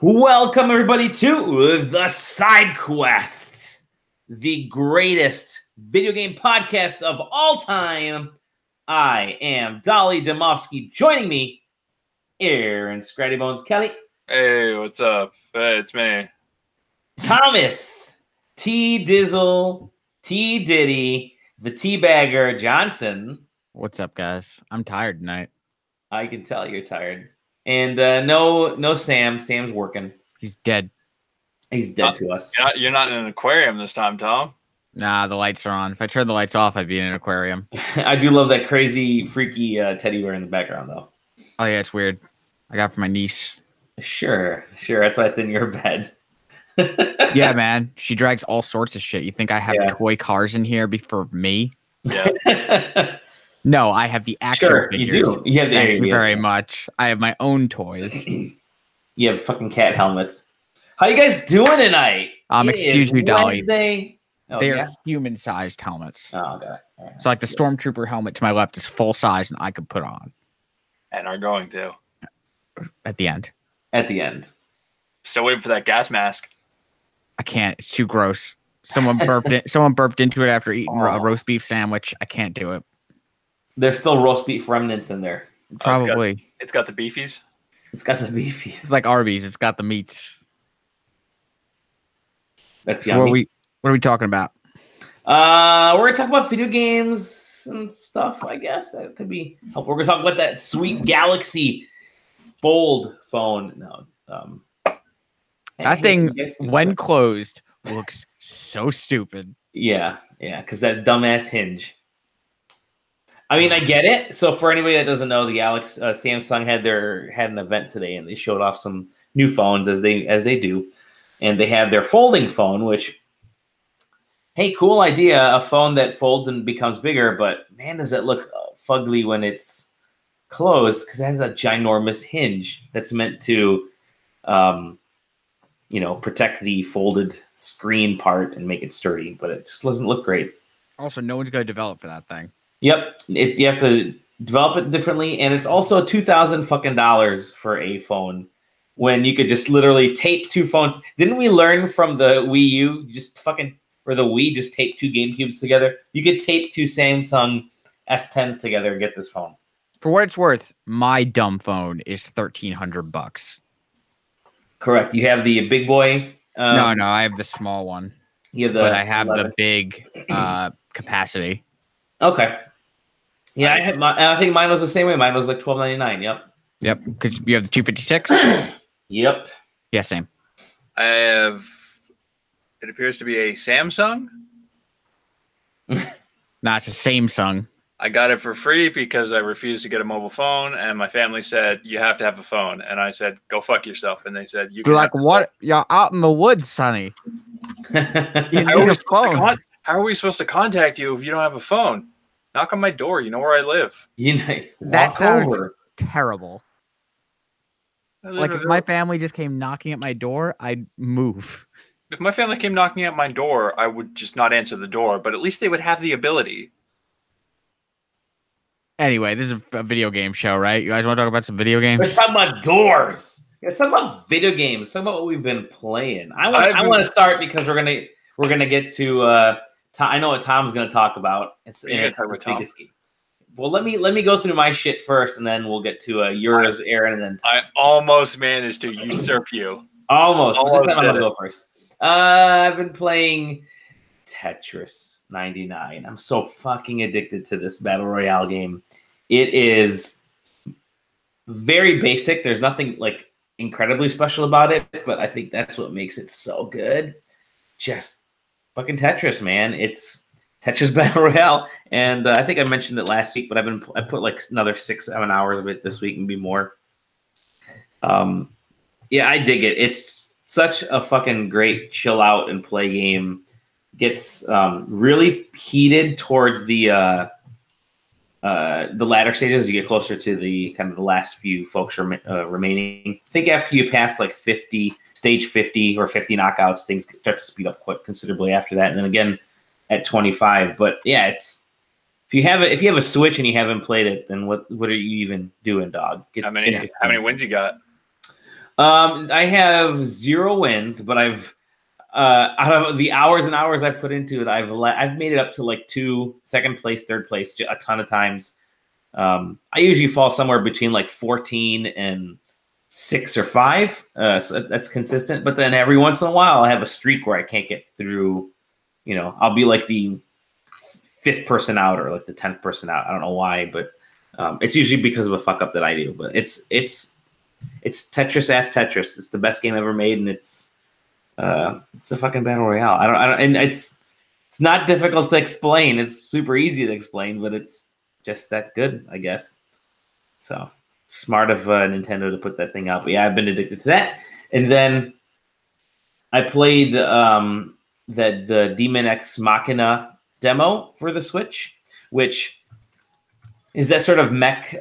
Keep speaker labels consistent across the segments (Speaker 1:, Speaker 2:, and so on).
Speaker 1: Welcome, everybody, to the SideQuest, the greatest video game podcast of all time. I am Dolly Demofsky. Joining me, Aaron Scratty Bones Kelly.
Speaker 2: Hey, what's up? Hey, it's me.
Speaker 1: Thomas T. Dizzle, T. Diddy, the Teabagger Johnson.
Speaker 3: What's up, guys? I'm tired tonight.
Speaker 1: I can tell you're tired. And no Sam. Sam's working.
Speaker 3: He's dead.
Speaker 1: He's dead to us.
Speaker 2: You're not in an aquarium this time, Tom.
Speaker 3: Nah, the lights are on. If I turned the lights off, I'd be in an aquarium.
Speaker 1: I do love that crazy, freaky teddy bear in the background, though.
Speaker 3: Oh, yeah, it's weird. I got it for my niece.
Speaker 1: Sure. That's why it's in your bed.
Speaker 3: Yeah, man. She drags all sorts of shit. You think I have toy cars in here for me?
Speaker 2: Yeah.
Speaker 3: No, I have the actual figures.
Speaker 1: You do. You have
Speaker 3: Thank you very much. I have my own toys.
Speaker 1: You have fucking cat helmets. How you guys doing tonight?
Speaker 3: Excuse me, Dolly.
Speaker 1: Wednesday. Oh,
Speaker 3: They're human-sized helmets.
Speaker 1: Oh, okay. Right.
Speaker 3: So, like, the Stormtrooper helmet to my left is full size, and I could put on.
Speaker 2: And are going to.
Speaker 3: At the end.
Speaker 1: At the end.
Speaker 2: Still waiting for that gas mask.
Speaker 3: I can't. It's too gross. Someone burped into it after eating a roast beef sandwich. I can't do it.
Speaker 1: There's still roast beef remnants in there.
Speaker 3: Probably.
Speaker 2: It's got the beefies.
Speaker 1: It's got the beefies.
Speaker 3: It's like Arby's. It's got the meats.
Speaker 1: That's
Speaker 3: so
Speaker 1: yummy.
Speaker 3: What are we talking about?
Speaker 1: We're gonna talk about video games and stuff. I guess that could be helpful. We're gonna talk about that sweet Galaxy Fold phone. No,
Speaker 3: that thing when closed looks so stupid.
Speaker 1: Yeah, because that dumbass hinge. I mean, I get it. So for anybody that doesn't know, Samsung had an event today, and they showed off some new phones as they do, and they had their folding phone, which, hey, cool idea, a phone that folds and becomes bigger, but man, does it look fugly when it's closed because it has a ginormous hinge that's meant to, protect the folded screen part and make it sturdy, but it just doesn't look great.
Speaker 3: Also, no one's going to develop for that thing.
Speaker 1: Yep, you have to develop it differently, and it's also $2,000 for a phone when you could just literally tape two phones. Didn't we learn from the Wii U or the Wii just tape two GameCubes together? You could tape two Samsung S10s together and get this phone.
Speaker 3: For what it's worth, my dumb phone is $1,300.
Speaker 1: Correct. You have the big boy.
Speaker 3: No, I have the small one. But I have 11. The big capacity.
Speaker 1: Okay. Yeah, I think mine was the same way. Mine was like $12.99.
Speaker 3: Yep. Because you have the 256.
Speaker 1: Yep.
Speaker 3: Yeah, same.
Speaker 2: I have. It appears to be a Samsung.
Speaker 3: Nah, it's a Samsung.
Speaker 2: I got it for free because I refused to get a mobile phone, and my family said you have to have a phone, and I said go fuck yourself, and they said you.
Speaker 3: You're like, what? You're out in the woods, Sonny. You need a phone.
Speaker 2: How are we supposed to contact you if you don't have a phone? Knock on my door. You know where I live.
Speaker 3: That sounds terrible. Like if my family just came knocking at my door, I'd move.
Speaker 2: If my family came knocking at my door, I would just not answer the door, but at least they would have the ability.
Speaker 3: Anyway, this is a video game show, right? You guys want to talk about some video games?
Speaker 1: Let's talk about doors. Let's talk about video games. Let's talk about what we've been playing. I want to start because we're gonna get to. I know what Tom's going to talk about. It's the biggest game. Well, let me go through my shit first, and then we'll get to yours, Aaron, and then Tom.
Speaker 2: I almost managed to usurp you.
Speaker 1: Almost. But this time I'm going to go first. I've been playing Tetris 99. I'm so fucking addicted to this Battle Royale game. It is very basic. There's nothing like incredibly special about it, but I think that's what makes it so good. Just fucking Tetris, man. It's Tetris Battle Royale. And I think I mentioned it last week, but I put like another 6-7 hours of it this week, maybe more. Yeah, I dig it. It's such a fucking great chill out and play game. Gets really heated towards the latter stages as you get closer to the kind of the last few folks remaining. I think after you pass like stage 50 or 50 knockouts, things start to speed up quite considerably after that. And then again at 25. But yeah, it's if you have a Switch and you haven't played it, then what are you even doing, dog?
Speaker 2: How many wins you got?
Speaker 1: I have 0 wins, but I've out of the hours and hours I've put into it, I've made it up to like 2 second place, third place a ton of times. I usually fall somewhere between like 14 and 6 or 5, so that's consistent. But then every once in a while, I have a streak where I can't get through. You know, I'll be like the 5th person out or like the 10th person out. I don't know why, but it's usually because of a fuck up that I do. But it's Tetris ass Tetris. It's the best game ever made, and it's a fucking battle royale. I don't, and it's not difficult to explain. It's super easy to explain, but it's just that good, I guess. So smart of Nintendo to put that thing out. But yeah, I've been addicted to that. And then I played the Demon X Machina demo for the Switch, which is that sort of mech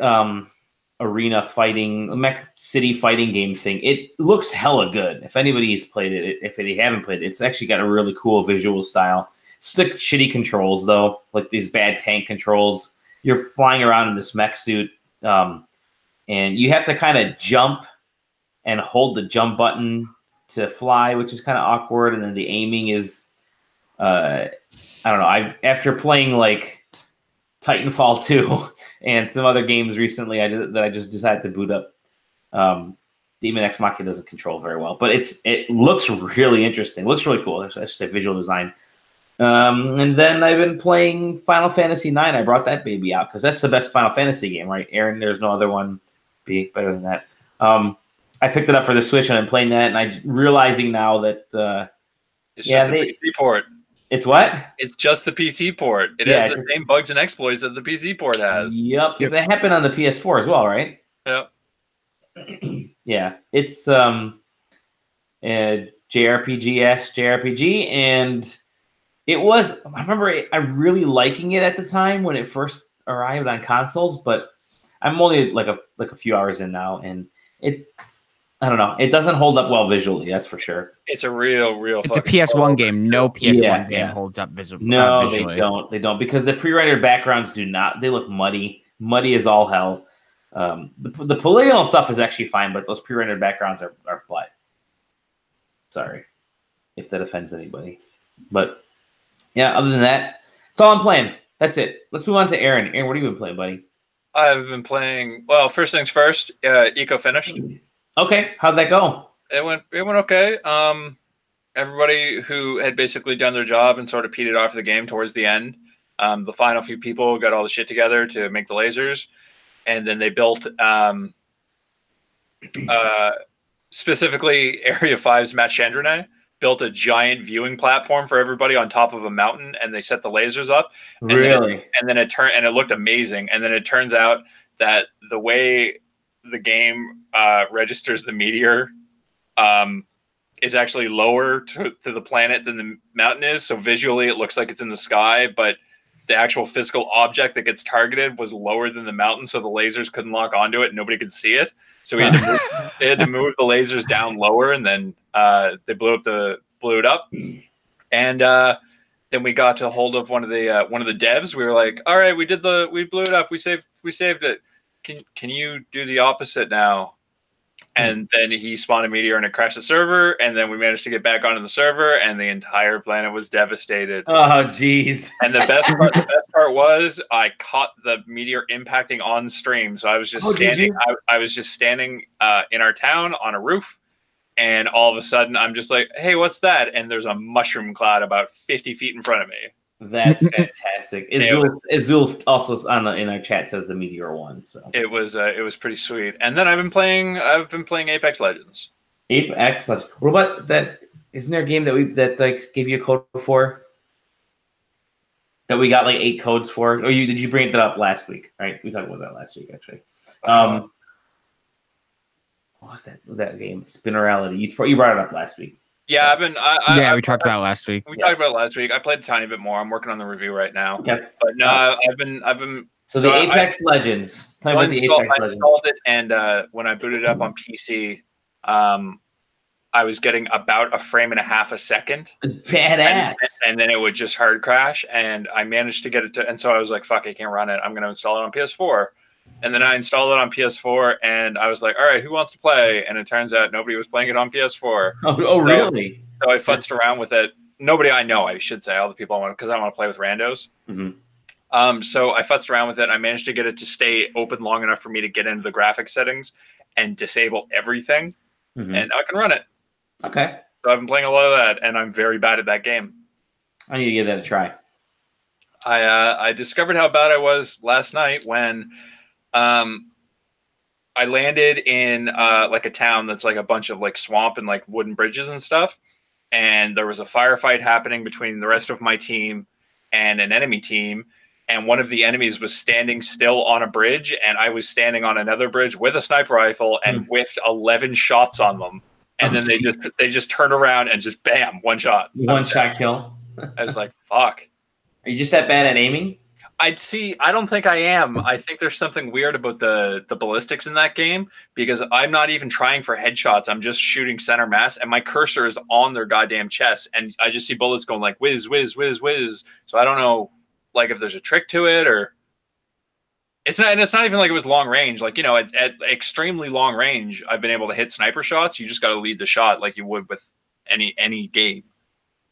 Speaker 1: arena fighting, mech city fighting game thing. It looks hella good. If anybody's played it, if they haven't played it, it's actually got a really cool visual style. It's like shitty controls though, like these bad tank controls. You're flying around in this mech suit, and you have to kind of jump and hold the jump button to fly, which is kind of awkward. And then the aiming is, I don't know. After playing like Titanfall 2 and some other games recently, I just decided to boot up. Demon X Machina doesn't control very well, but it looks really interesting. It looks really cool. That's just a visual design. And then I've been playing Final Fantasy IX. I brought that baby out because that's the best Final Fantasy game, right, Aaron? There's no other one be better than that. I picked it up for the Switch and I'm playing that, and I'm realizing now that
Speaker 2: it's just the PC port.
Speaker 1: It's what?
Speaker 2: It's just the PC port. It has the same bugs and exploits that the PC port has.
Speaker 1: Yep. That happened on the PS4 as well, right?
Speaker 2: Yep.
Speaker 1: Yeah. It's JRPG, and it was, I remember I really liking it at the time when it first arrived on consoles, but I'm only like a few hours in now, and I don't know. It doesn't hold up well visually, that's for sure.
Speaker 2: It's a real.
Speaker 3: It's a PS1 game. No PS1 game holds up visually.
Speaker 1: No, they don't. They don't, because the pre-rendered backgrounds do not. They look muddy. Muddy as all hell. The polygonal stuff is actually fine, but those pre-rendered backgrounds are butt. Sorry if that offends anybody, but yeah. Other than that, that's all I'm playing. That's it. Let's move on to Aaron. Aaron, what have you been playing, buddy?
Speaker 2: I've been playing. Well, first things first. Eco finished.
Speaker 1: Okay, how'd that go?
Speaker 2: It went okay. Everybody who had basically done their job and sort of petered off the game towards the end. The final few people got all the shit together to make the lasers, and then they built specifically Area 5's Matt Chandronay built a giant viewing platform for everybody on top of a mountain, and they set the lasers up.
Speaker 1: Really?
Speaker 2: And then it looked amazing. And then it turns out that the way the game registers the meteor is actually lower to the planet than the mountain is. So visually it looks like it's in the sky, but the actual physical object that gets targeted was lower than the mountain, so the lasers couldn't lock onto it and nobody could see it. So they had to move the lasers down lower, and then they blew it up. And then we got a hold of one of the devs. We were like, all right, we blew it up. We saved it. Can you do the opposite now? And then he spawned a meteor and it crashed the server, and then we managed to get back onto the server, and the entire planet was devastated.
Speaker 1: Oh, jeez.
Speaker 2: And the best part was I caught the meteor impacting on stream. So I was just standing. I was just standing in our town on a roof, and all of a sudden I'm just like, "Hey, what's that?" And there's a mushroom cloud about 50 feet in front of me.
Speaker 1: That's fantastic. Azul also in our chat says the meteor won. So
Speaker 2: it was pretty sweet. And then I've been playing Apex Legends.
Speaker 1: Apex Legends. What about that? Isn't there a game that like gave you a code for? That we got like 8 codes for? Or did you bring that up last week? Right, we talked about that last week actually. What was that game? Spinnerality. You brought it up last week.
Speaker 2: Yeah,
Speaker 3: we talked about it last week.
Speaker 2: Talked about it last week. I played a tiny bit more. I'm working on the review right now.
Speaker 1: Okay.
Speaker 2: But no, I've been.
Speaker 1: So the Apex Legends.
Speaker 2: I installed it, and when I booted it up on PC, I was getting about a frame and a half a second.
Speaker 1: Badass.
Speaker 2: And then it would just hard crash, and I managed to get it to. And so I was like, "Fuck, I can't run it. I'm going to install it on PS4." And then I installed it on PS4, and I was like, all right, who wants to play? And it turns out nobody was playing it on PS4.
Speaker 1: Really?
Speaker 2: So I futzed around with it. Nobody I know, I should say, all the people I want, because I don't want to play with randos. So I futzed around with it. I managed to get it to stay open long enough for me to get into the graphics settings and disable everything. And now I can run it.
Speaker 1: Okay.
Speaker 2: So I've been playing a lot of that, and I'm very bad at that game.
Speaker 1: I need to give that a try.
Speaker 2: I discovered how bad I was last night when I landed in like a town that's like a bunch of like swamp and like wooden bridges and stuff. And there was a firefight happening between the rest of my team and an enemy team. And one of the enemies was standing still on a bridge, and I was standing on another bridge with a sniper rifle and whiffed 11 shots on them. And then they just turned around and just bam, one shot.
Speaker 1: One shot kill.
Speaker 2: I was like, fuck.
Speaker 1: Are you just that bad at aiming?
Speaker 2: I don't think I am. I think there's something weird about the ballistics in that game, because I'm not even trying for headshots. I'm just shooting center mass, and my cursor is on their goddamn chest, and I just see bullets going like whiz, whiz, whiz, whiz. So I don't know, like, if there's a trick to it, or it's not. And it's not even like it was long range. Like, you know, at extremely long range, I've been able to hit sniper shots. You just got to lead the shot like you would with any game.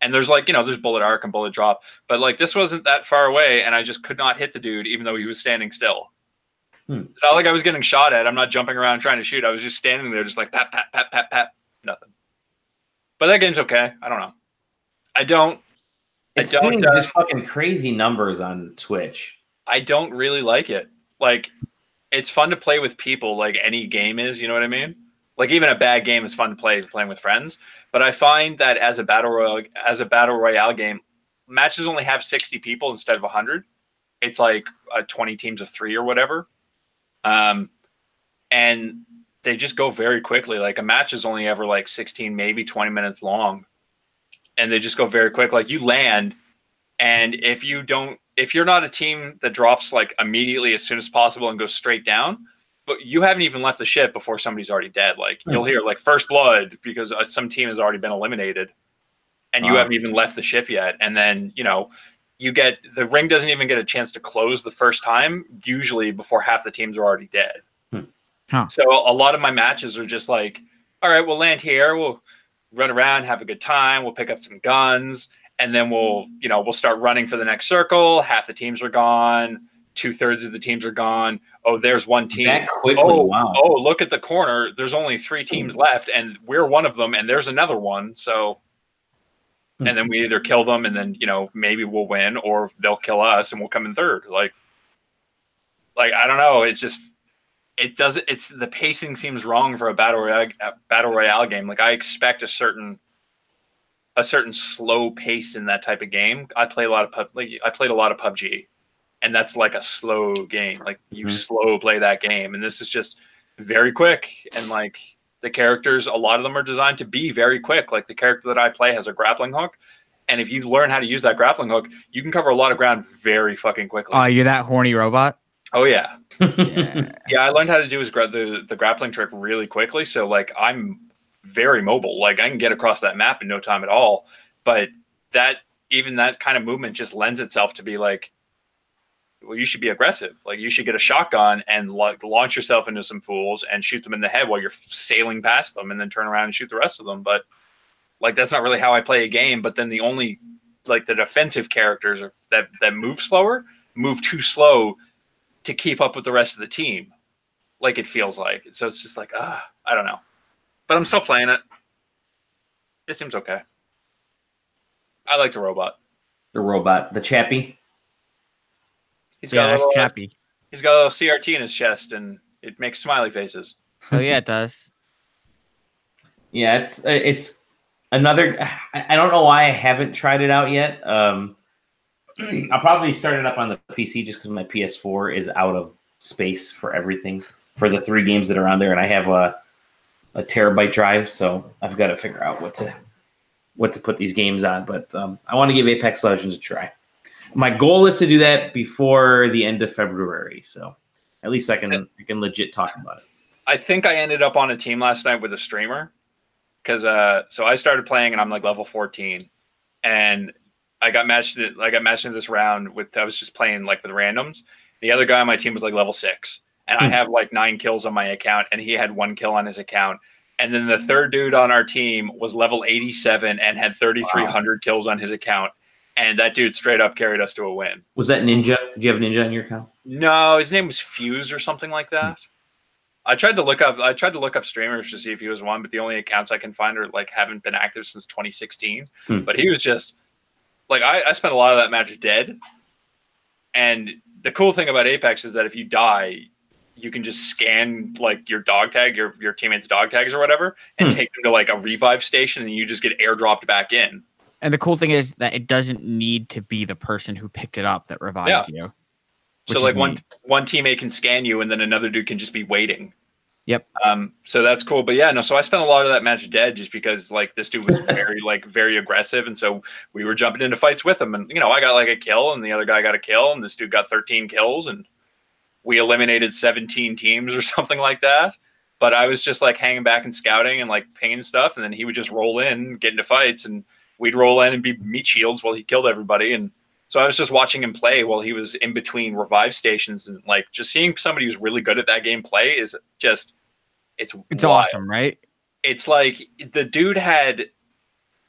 Speaker 2: And there's like, you know, there's bullet arc and bullet drop, but like this wasn't that far away, and I just could not hit the dude even though he was standing still. It's not like I was getting shot at. I'm not jumping around trying to shoot. I was just standing there, just like pat, pat, pat, pat, pat, nothing. But that game's okay. I don't know.
Speaker 1: It's doing just fucking crazy numbers on Twitch.
Speaker 2: I don't really like it. Like, it's fun to play with people, like any game is. You know what I mean? Like, even a bad game is fun to play playing with friends. But I find that as a battle royale game, matches only have 60 people instead of 100. It's like 20 teams of 3 or whatever. And they just go very quickly. Like, a match is only ever like 16, maybe 20 minutes long. And they just go very quick. Like, you land, and if you're not a team that drops like immediately as soon as possible and goes straight down, but you haven't even left the ship before somebody's already dead. Like, you'll hear like first blood because some team has already been eliminated, and you haven't even left the ship yet. And then, you know, the ring doesn't even get a chance to close the first time, usually before half the teams are already dead. So a lot of my matches are just like, all right, we'll land here. We'll run around, have a good time. We'll pick up some guns, and then we'll start running for the next circle. Half the teams are gone. 2/3 of the teams are gone. Oh, there's one team.
Speaker 1: That quickly, wow.
Speaker 2: Oh, look at the corner. There's only 3 teams left, and we're one of them, and there's another one. So, and then we either kill them, and then, you know, maybe we'll win, or they'll kill us, and we'll come in third. Like I don't know. It's just, the pacing seems wrong for a battle royale game. Like, I expect a certain slow pace in that type of game. I played a lot of PUBG. And that's like a slow game. Like, you slow play that game. And this is just very quick. And like, the characters, a lot of them are designed to be very quick. Like, the character that I play has a grappling hook. And if you learn how to use that grappling hook, you can cover a lot of ground very fucking quickly.
Speaker 3: Oh, you're that horny robot?
Speaker 2: Oh, yeah. Yeah, I learned how to do the grappling trick really quickly. So like, I'm very mobile. Like, I can get across that map in no time at all. But even that kind of movement just lends itself to be like, well, you should be aggressive. Like, you should get a shotgun and like launch yourself into some fools and shoot them in the head while you're sailing past them, and then turn around and shoot the rest of them. But like, that's not really how I play a game. But then the only, like, the defensive characters that move slower, move too slow to keep up with the rest of the team. Like, it feels like. So it's just like, I don't know. But I'm still playing it. It seems okay. I like the robot.
Speaker 1: The Chappie.
Speaker 2: He's got a
Speaker 3: Chappie.
Speaker 2: He's got a little CRT in his chest, and it makes smiley faces.
Speaker 3: Oh yeah, it does.
Speaker 1: Yeah, it's another. I don't know why I haven't tried it out yet. I'll probably start it up on the PC just because my PS4 is out of space for everything, for the 3 games that are on there, and I have a terabyte drive, so I've got to figure out what to put these games on. But I want to give Apex Legends a try. My goal is to do that before the end of February, so at least I can legit talk about it.
Speaker 2: I think I ended up on a team last night with a streamer, because so I started playing and I'm like level 14, and I got matched in this round with, I was just playing like with randoms. The other guy on my team was like level 6, and I have like 9 kills on my account, and he had 1 kill on his account. And then the third dude on our team was level 87 and had 3,300 kills on his account. And that dude straight up carried us to a win.
Speaker 1: Was that Ninja? Did you have Ninja on your account?
Speaker 2: No, his name was Fuse or something like that. I tried to look up streamers to see if he was one, but the only accounts I can find are like haven't been active since 2016. But he was just like I spent a lot of that match dead. And the cool thing about Apex is that if you die, you can just scan like your dog tag, your teammates' dog tags or whatever, and take them to like a revive station, and you just get airdropped back in.
Speaker 3: And the cool thing is that it doesn't need to be the person who picked it up that revives you.
Speaker 2: So like one teammate can scan you, and then another dude can just be waiting.
Speaker 3: Yep.
Speaker 2: So that's cool. But yeah, no. So I spent a lot of that match dead just because like this dude was very aggressive, and so we were jumping into fights with him, and you know I got like a kill, and the other guy got a kill, and this dude got 13 kills, and we eliminated 17 teams or something like that. But I was just like hanging back and scouting and like pinging stuff, and then he would just roll in, get into fights, and we'd roll in and be meat shields while he killed everybody. And so I was just watching him play while he was in between revive stations, and like just seeing somebody who's really good at that game play is just it's
Speaker 3: awesome, right?
Speaker 2: It's like the dude had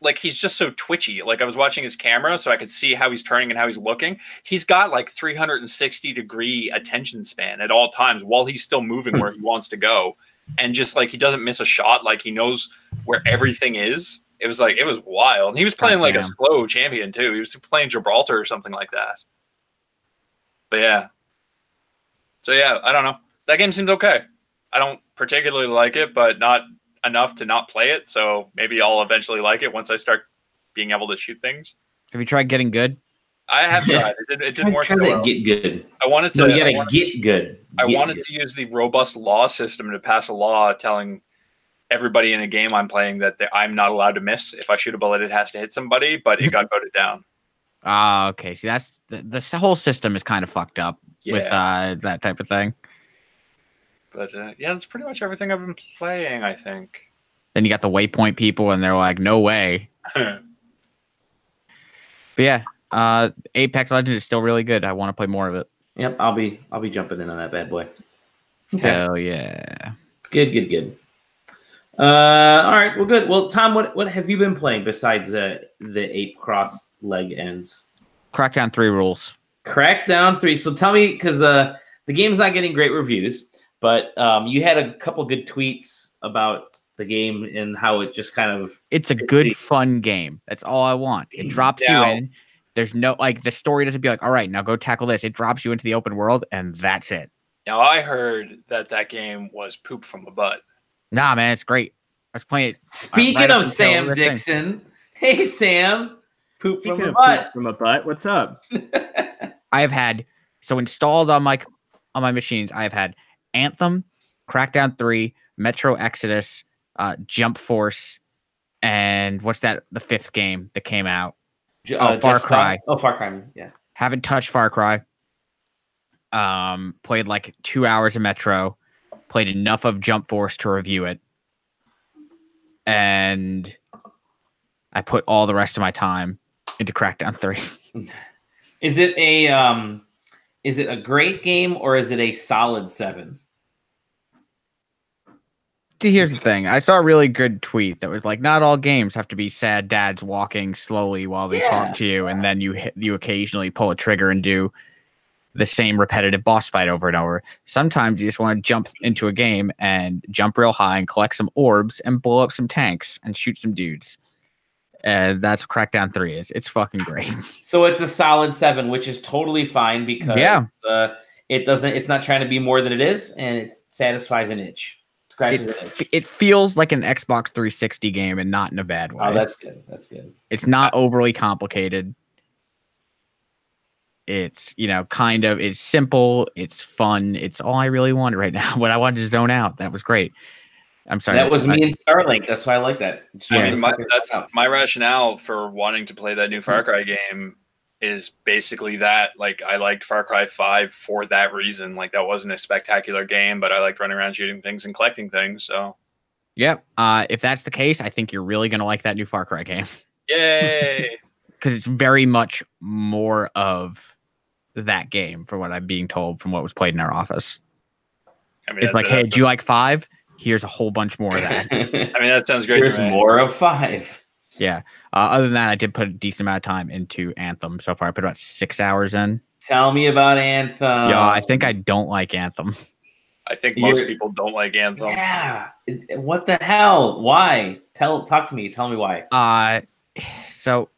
Speaker 2: like he's just so twitchy. Like I was watching his camera so I could see how he's turning and how he's looking. He's got like 360-degree attention span at all times while he's still moving where he wants to go. And just like he doesn't miss a shot, like he knows where everything is. It was wild. And he was playing like a slow champion too. He was playing Gibraltar or something like that. But yeah. So yeah, I don't know. That game seems okay. I don't particularly like it, but not enough to not play it. So maybe I'll eventually like it once I start being able to shoot things.
Speaker 3: Have you tried getting good?
Speaker 2: I have tried. It didn't work so well.
Speaker 1: Get good.
Speaker 2: I wanted to.
Speaker 1: No, you gotta get good.
Speaker 2: I wanted to use the robust law system to pass a law telling everybody in a game I'm playing that I'm not allowed to miss. If I shoot a bullet, it has to hit somebody, but it got voted down.
Speaker 3: Okay. See, that's the whole system is kind of fucked up with that type of thing.
Speaker 2: But yeah, that's pretty much everything I've been playing, I think.
Speaker 3: Then you got the waypoint people, and they're like, no way. But yeah, Apex Legends is still really good. I want to play more of it.
Speaker 1: Yep, I'll be jumping in on that bad boy.
Speaker 3: Okay. Hell yeah.
Speaker 1: Good. All right, well, good. Well, Tom, what have you been playing besides the ape cross leg ends?
Speaker 3: Crackdown 3 rules.
Speaker 1: Crackdown 3. So tell me, because the game's not getting great reviews, but you had a couple good tweets about the game and how it just kind of...
Speaker 3: It's a good, fun game. That's all I want. It drops you in. There's no, like, the story doesn't be like, all right, now go tackle this. It drops you into the open world, and that's it.
Speaker 2: Now, I heard that game was poop from a butt.
Speaker 3: Nah, man, it's great. I was playing it.
Speaker 1: Speaking of Sam Dixon, hey, Sam. Poop from a butt.
Speaker 4: Poop from a butt. What's up?
Speaker 3: I have had, so installed on my machines, I have had Anthem, Crackdown 3, Metro Exodus, Jump Force, and what's that? The 5th game that came out. Far Cry.
Speaker 1: Oh, Far Cry. Yeah.
Speaker 3: Haven't touched Far Cry. Played like 2 hours of Metro. Played enough of Jump Force to review it. And I put all the rest of my time into Crackdown 3.
Speaker 1: Is it a great game or is it a solid 7?
Speaker 3: Here's the thing. I saw a really good tweet that was like, not all games have to be sad dads walking slowly while they talk to you, and then you occasionally pull a trigger and do the same repetitive boss fight over and over. Sometimes you just want to jump into a game and jump real high and collect some orbs and blow up some tanks and shoot some dudes. That's what Crackdown 3 is. It's fucking great.
Speaker 1: So it's a solid 7, which is totally fine because it's not trying to be more than it is, and it satisfies an itch.
Speaker 3: It feels like an Xbox 360 game and not in a bad way.
Speaker 1: Oh, that's good. That's good.
Speaker 3: It's not overly complicated. It's, it's simple. It's fun. It's all I really wanted right now. When I wanted to zone out, that was great. I'm sorry.
Speaker 1: That was me and Starlink. That's why I like that.
Speaker 2: I mean, that's my rationale for wanting to play that new Far Cry game is basically that. Like, I liked Far Cry 5 for that reason. Like, that wasn't a spectacular game, but I liked running around shooting things and collecting things. So,
Speaker 3: yep. If that's the case, I think you're really gonna like that new Far Cry game.
Speaker 2: Yay!
Speaker 3: Because it's very much more of that game, from what I'm being told from what was played in our office.
Speaker 2: I mean,
Speaker 3: It's like, hey, do you like 5? Here's a whole bunch more of that.
Speaker 2: I mean, that sounds great.
Speaker 1: Here's more of 5.
Speaker 3: Yeah. Other than that, I did put a decent amount of time into Anthem so far. I put about 6 hours in.
Speaker 1: Tell me about Anthem.
Speaker 3: Yeah, I think I don't like Anthem.
Speaker 2: I think most people don't like Anthem.
Speaker 1: Yeah. What the hell? Why? Talk to me. Tell me why.
Speaker 3: So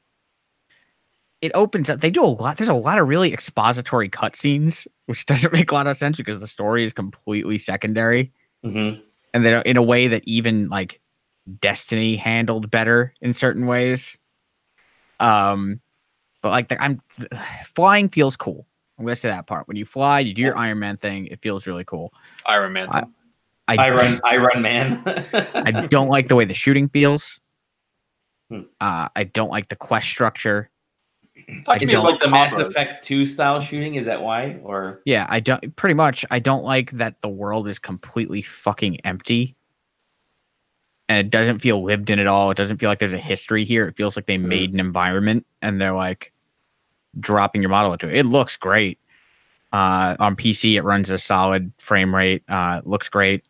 Speaker 3: it opens up. They do a lot. There's a lot of really expository cutscenes, which doesn't make a lot of sense because the story is completely secondary.
Speaker 1: Mm-hmm.
Speaker 3: And they're in a way that even like Destiny handled better in certain ways. But like flying feels cool. I'm gonna say that part. When you fly, you do your Iron Man thing. It feels really cool.
Speaker 2: Iron Man.
Speaker 1: I run man.
Speaker 3: I don't like the way the shooting feels. I don't like the quest structure.
Speaker 1: Is it like the Mass Effect 2 style shooting? Is that why? Or
Speaker 3: yeah, I don't like that the world is completely fucking empty. And it doesn't feel lived in at all. It doesn't feel like there's a history here. It feels like they made an environment and they're like dropping your model into it. It looks great. On PC, it runs a solid frame rate. Looks great.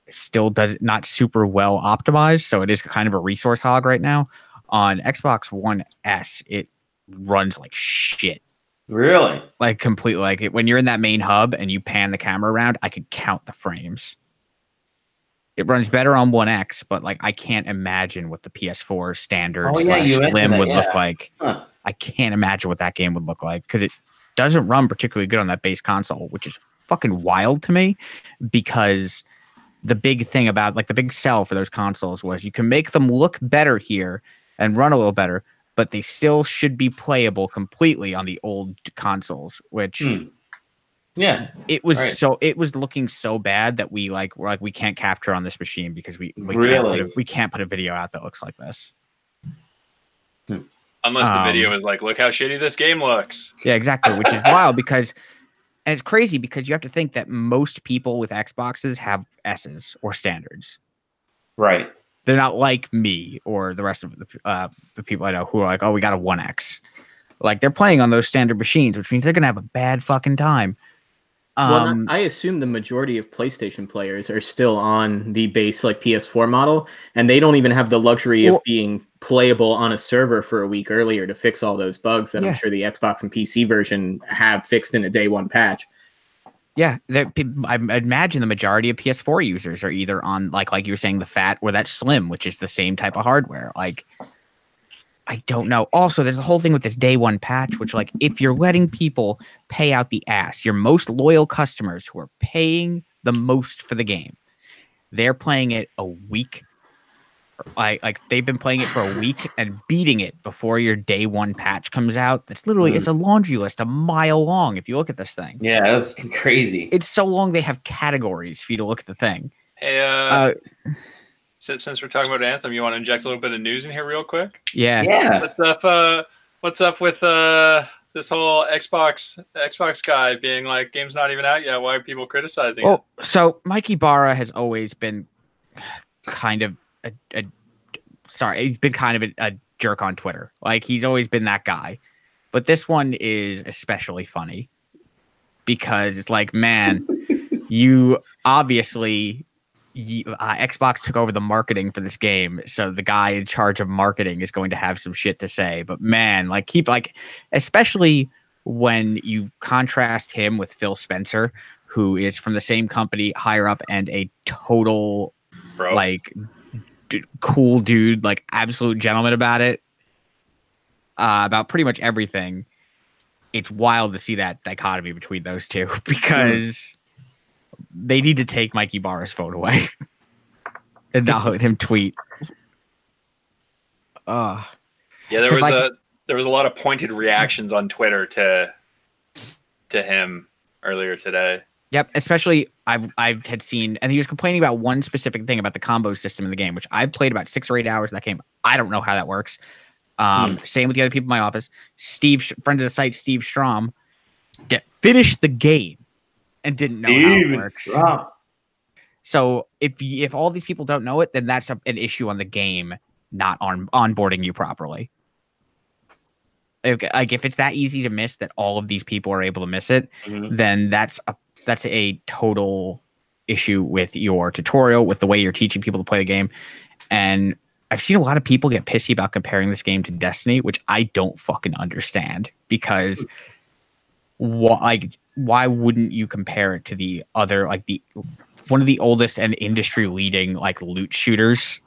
Speaker 3: Still does not super well optimized, so it is kind of a resource hog right now. On Xbox One S, it runs like shit.
Speaker 1: Really?
Speaker 3: Like completely. Like when you're in that main hub and you pan the camera around, I could count the frames. It runs better on One X, but like I can't imagine what the PS4 standard Slim would look like. Huh. I can't imagine what that game would look like because it doesn't run particularly good on that base console, which is fucking wild to me because the big thing about like the big sell for those consoles was you can make them look better here and run a little better, but they still should be playable completely on the old consoles, which
Speaker 1: yeah,
Speaker 3: it was it was looking so bad that we were like we can't capture on this machine because we can't put a video out that looks like this.
Speaker 2: Unless the video is like, look how shitty this game looks.
Speaker 3: Yeah, exactly, which is wild because and it's crazy because you have to think that most people with Xboxes have S's or standards.
Speaker 1: Right.
Speaker 3: They're not like me or the rest of the people I know who are like, oh, we got a 1X. Like they're playing on those standard machines, which means they're gonna have a bad fucking time.
Speaker 4: Well, I assume the majority of PlayStation players are still on the base like PS4 model, and they don't even have the luxury of being playable on a server for a week earlier to fix all those bugs that I'm sure the Xbox and PC version have fixed in a day one patch.
Speaker 3: Yeah, I imagine the majority of PS4 users are either on like you were saying the fat or that slim, which is the same type of hardware. Like, I don't know. Also, there's a whole thing with this day one patch, which like if you're letting people pay out the ass, your most loyal customers who are paying the most for the game, they're playing it a week. Like they've been playing it for a week and beating it before your day one patch comes out. That's literally it's a laundry list a mile long. If you look at this thing,
Speaker 1: yeah, that's crazy.
Speaker 3: It's so long they have categories for you to look at the thing.
Speaker 2: Hey, since we're talking about Anthem, you want to inject a little bit of news in here real quick?
Speaker 3: Yeah.
Speaker 2: What's up with this whole Xbox guy being like, game's not even out yet? Why are people criticizing it?
Speaker 3: So Mike Ibarra has always been kind of he's been kind of a jerk on Twitter. Like he's always been that guy. But this one is especially funny because it's like, man, you obviously Xbox took over the marketing for this game, so the guy in charge of marketing is going to have some shit to say. But man, especially when you contrast him with Phil Spencer, who is from the same company, higher up, and a total cool dude, like absolute gentleman about it, about pretty much everything. It's wild to see that dichotomy between those two because they need to take Mike Ibarra's phone away and not let him tweet.
Speaker 2: Yeah, there was a lot of pointed reactions on Twitter to him earlier today.
Speaker 3: Yep, especially I had seen, and he was complaining about one specific thing about the combo system in the game, which I played about 6 or 8 hours of that game. I don't know how that works. Same with the other people in my office. Friend of the site, Steve Strom, finished the game and didn't know how it works. So if all these people don't know it, then that's an issue on the game not onboarding you properly. Like if it's that easy to miss that all of these people are able to miss it, then that's that's a total issue with your tutorial, with the way you're teaching people to play the game. And I've seen a lot of people get pissy about comparing this game to Destiny, which I don't fucking understand, because why wouldn't you compare it to the other, like one of the oldest and industry leading like loot shooters?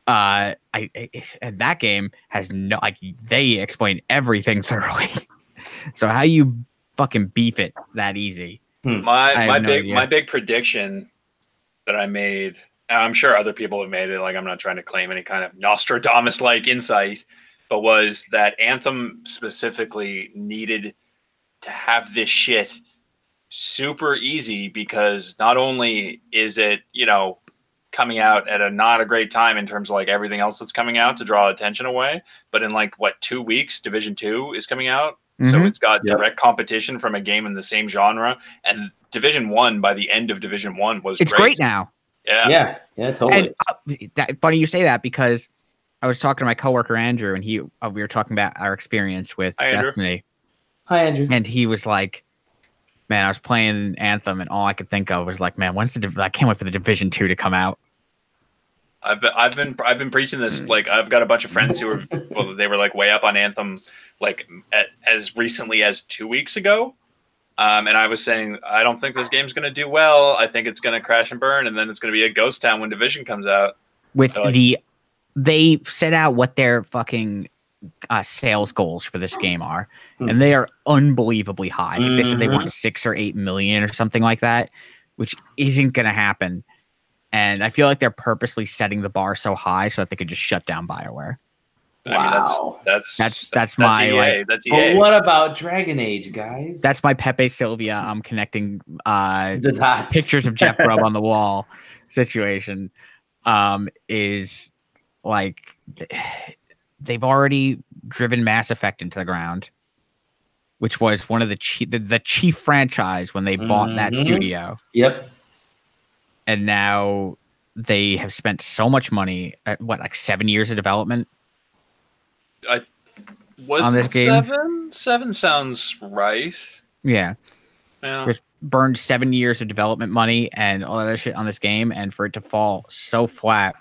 Speaker 3: And that game has no, like, they explain everything thoroughly. So how you fucking beef it that easy?
Speaker 2: My big prediction that I made, and I'm sure other people have made it, like I'm not trying to claim any kind of Nostradamus-like insight, but was that Anthem specifically needed to have this shit super easy, because not only is it, you know, coming out at not a great time in terms of like everything else that's coming out to draw attention away, but in like 2 weeks, Division 2 is coming out. So it's got direct competition from a game in the same genre, and Division 1 by the end of Division 1 was
Speaker 3: great now.
Speaker 1: Yeah, totally.
Speaker 3: And funny you say that, because I was talking to my coworker Andrew, and we were talking about our experience with Destiny.
Speaker 1: Hi, Andrew.
Speaker 3: And he was like, "Man, I was playing Anthem, and all I could think of was like, man, I can't wait for the Division 2 to come out."
Speaker 2: I've been preaching this. Like, I've got a bunch of friends who were they were like way up on Anthem, like as recently as 2 weeks ago. And I was saying, I don't think this game's going to do well. I think it's going to crash and burn, and then it's going to be a ghost town when Division comes out.
Speaker 3: They set out what their fucking sales goals for this game are, and they are unbelievably high. I think they said they want 6 or 8 million or something like that, which isn't going to happen. And I feel like they're purposely setting the bar so high so that they could just shut down BioWare.
Speaker 2: Wow. I mean,
Speaker 3: that's my
Speaker 2: EA.
Speaker 3: like.
Speaker 2: That's EA.
Speaker 1: But what about Dragon Age, guys?
Speaker 3: That's my Pepe Sylvia. I'm connecting
Speaker 1: the dots.
Speaker 3: Pictures of Jeff Grubb on the wall situation. Is like they've already driven Mass Effect into the ground, which was one of the chief franchise when they bought that studio.
Speaker 1: Yep.
Speaker 3: And now they have spent so much money at like 7 years of development.
Speaker 2: On this game? Seven sounds right.
Speaker 3: Yeah.
Speaker 2: Yeah.
Speaker 3: Burned 7 years of development money and all that other shit on this game, and for it to fall so flat.